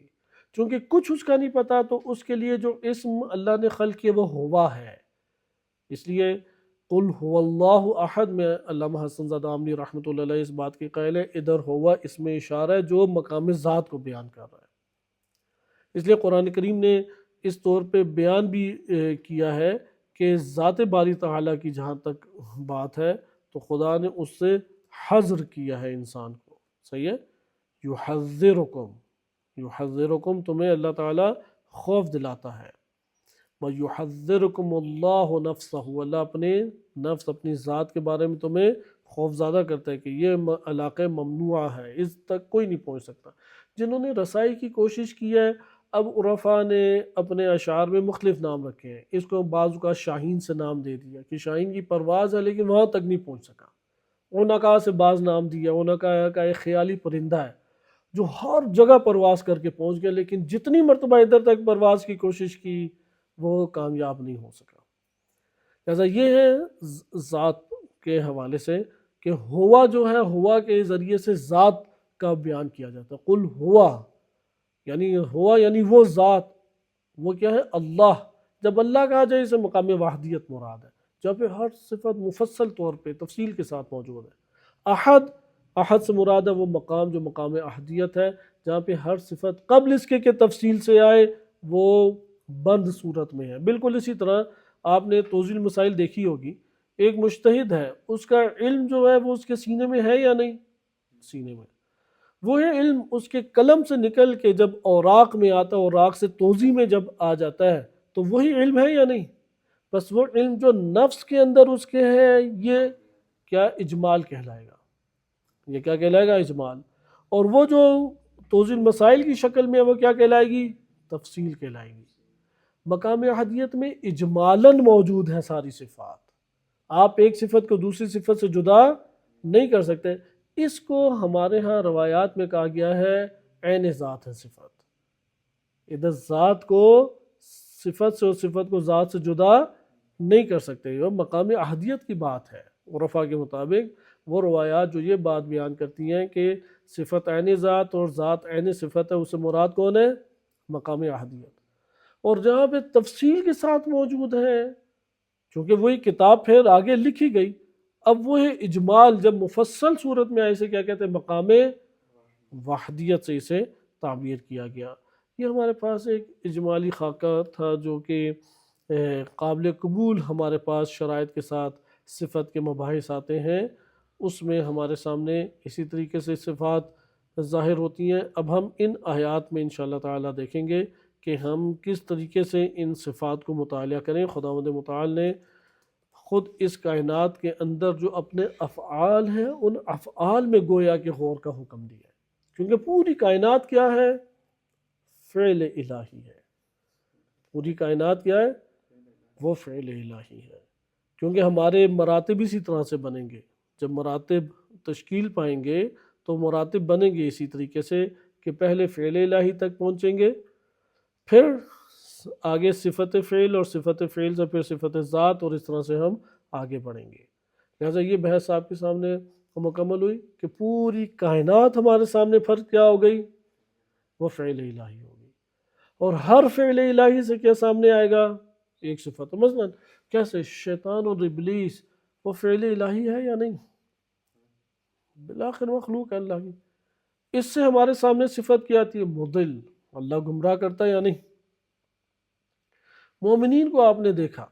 چونکہ کچھ اس کا نہیں پتا، تو اس کے لیے جو اسم اللہ نے خلق کیا وہ ہوا ہے۔ اس لیے قل هو اللہ احد میں علامہ حسن زادہ عاملی رحمۃ اللہ علیہ اس بات کی قائل ہے، ادھر ہوا اس میں اشارہ ہے جو مقام ذات کو بیان کر رہا ہے۔ اس لیے قرآن کریم نے اس طور پہ بیان بھی کیا ہے کہ ذات باری تعالیٰ کی جہاں تک بات ہے تو خدا نے اس سے حذر کیا ہے انسان کو، صحیح ہے، یحذرکم، تمہیں اللہ تعالیٰ خوف دلاتا ہے۔ وَيُحَذِّرُكُمُ اللَّهُ نَفْسَهُ، اللہ اپنے نفس اپنی ذات کے بارے میں تمہیں خوف زدہ کرتا ہے کہ یہ علاقہ ممنوع ہے، اس تک کوئی نہیں پہنچ سکتا۔ جنہوں نے رسائی کی کوشش کی ہے، اب عرفاء نے اپنے اشعار میں مختلف نام رکھے ہیں، اس کو بعض کا شاہین سے نام دے دیا کہ شاہین کی پرواز ہے لیکن وہاں تک نہیں پہنچ سکا، اونکا سے بعض نام دیا، اونکا کا ایک خیالی پرندہ ہے جو ہر جگہ پرواز کر کے پہنچ گیا، لیکن جتنی مرتبہ ادھر تک پرواز کی کوشش کی وہ کامیاب نہیں ہو سکا۔ لہٰذا یہ ہے ذات کے حوالے سے کہ ہوا جو ہے، ہوا کے ذریعے سے ذات کا بیان کیا جاتا ہے۔ قل ہوا یعنی وہ ذات، وہ کیا ہے؟ اللہ۔ جب اللہ کہا جائے اسے مقام وحدیت مراد ہے، جہاں پہ ہر صفت مفصل طور پہ تفصیل کے ساتھ موجود ہے۔ احد سے مراد ہے وہ مقام جو مقام احدیت ہے، جہاں پہ ہر صفت قبل اس کے تفصیل سے آئے وہ بند صورت میں ہے۔ بالکل اسی طرح آپ نے توضیح المسائل دیکھی ہوگی، ایک مجتہد ہے، اس کا علم جو ہے وہ اس کے سینے میں ہے یا نہیں؟ سینے میں۔ وہ علم اس کے قلم سے نکل کے جب اوراق میں آتا ہے، اوراق سے توضیح میں جب آ جاتا ہے تو وہی علم ہے یا نہیں؟ بس وہ علم جو نفس کے اندر اس کے ہے، یہ کیا اجمال کہلائے گا، یہ کیا کہلائے گا؟ اجمال۔ اور وہ جو توضیح المسائل کی شکل میں ہے وہ کیا کہلائے گی؟ تفصیل کہلائے گی۔ مقام احدیت میں اجمالاً موجود ہیں ساری صفات، آپ ایک صفت کو دوسری صفت سے جدا نہیں کر سکتے۔ اس کو ہمارے ہاں روایات میں کہا گیا ہے عین ذات ہے صفت، ادھر ذات کو صفت سے اور صفت کو ذات سے جدا نہیں کر سکتے، یہ مقام احدیت کی بات ہے۔ عرفاء کے مطابق وہ روایات جو یہ بات بیان کرتی ہیں کہ صفت عین ذات اور ذات عین صفت ہے، اسے مراد کون ہے؟ مقام احدیت۔ اور جہاں پہ تفصیل کے ساتھ موجود ہے، چونکہ وہی کتاب پھر آگے لکھی گئی، اب وہ اجمال جب مفصل صورت میں آئے، اسے کیا کہتے ہیں؟ مقام وحدیت سے اسے تعبیر کیا گیا۔ یہ ہمارے پاس ایک اجمالی خاکہ تھا جو کہ قابل قبول ہمارے پاس شرائط کے ساتھ صفت کے مباحث آتے ہیں، اس میں ہمارے سامنے اسی طریقے سے صفات ظاہر ہوتی ہیں۔ اب ہم ان آیات میں انشاءاللہ تعالیٰ دیکھیں گے کہ ہم کس طریقے سے ان صفات کو مطالعہ کریں۔ خداوند متعال نے خود اس کائنات کے اندر جو اپنے افعال ہیں، ان افعال میں گویا کہ غور کا حکم دیا ہے، کیونکہ پوری کائنات کیا ہے؟ فعل الہی ہے۔ پوری کائنات کیا ہے؟ وہ فعل الہی ہے، کیونکہ ہمارے مراتب اسی طرح سے بنیں گے۔ جب مراتب تشکیل پائیں گے تو مراتب بنیں گے اسی طریقے سے کہ پہلے فعل الہی تک پہنچیں گے، پھر آگے صفت فعل، اور صفت فعل سے پھر صفت ذات، اور اس طرح سے ہم آگے بڑھیں گے۔ لہٰذا یہ بحث آپ کے سامنے مکمل ہوئی کہ پوری کائنات ہمارے سامنے فرض کیا ہو گئی؟ وہ فعل الہی ہوگی، اور ہر فعل الہی سے کیا سامنے آئے گا؟ ایک صفت۔ مثلا کیسے شیطان اور ابلیس وہ فعل الہی ہے یا نہیں؟ بالآخر مخلوق ہے اللہ کی۔ اس سے ہمارے سامنے صفت کیا آتی ہے؟ مضل، اللہ گمراہ کرتا ہے یا نہیں؟ مومنین کو آپ نے دیکھا،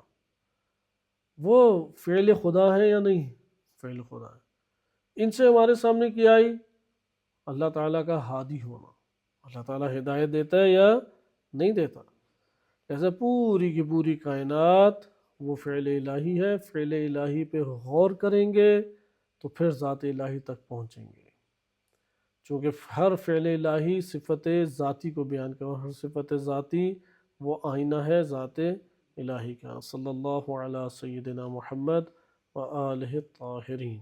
وہ فعل خدا ہے یا نہیں؟ فعل خدا ہے۔ ان سے ہمارے سامنے کیا آئی؟ اللہ تعالیٰ کا ہادی ہونا، اللہ تعالیٰ ہدایت دیتا ہے یا نہیں دیتا؟ ایسے پوری کی پوری کائنات وہ فعل الہی ہے۔ فعل الہی پہ غور کریں گے تو پھر ذات الہی تک پہنچیں گے، چونکہ ہر فعل الہی صفت ذاتی کو بیان کرے، ہر صفت ذاتی وہ آئینہ ہے ذات الہی کا۔ صلی اللہ علی سیدنا محمد و آلہ الطاہرین۔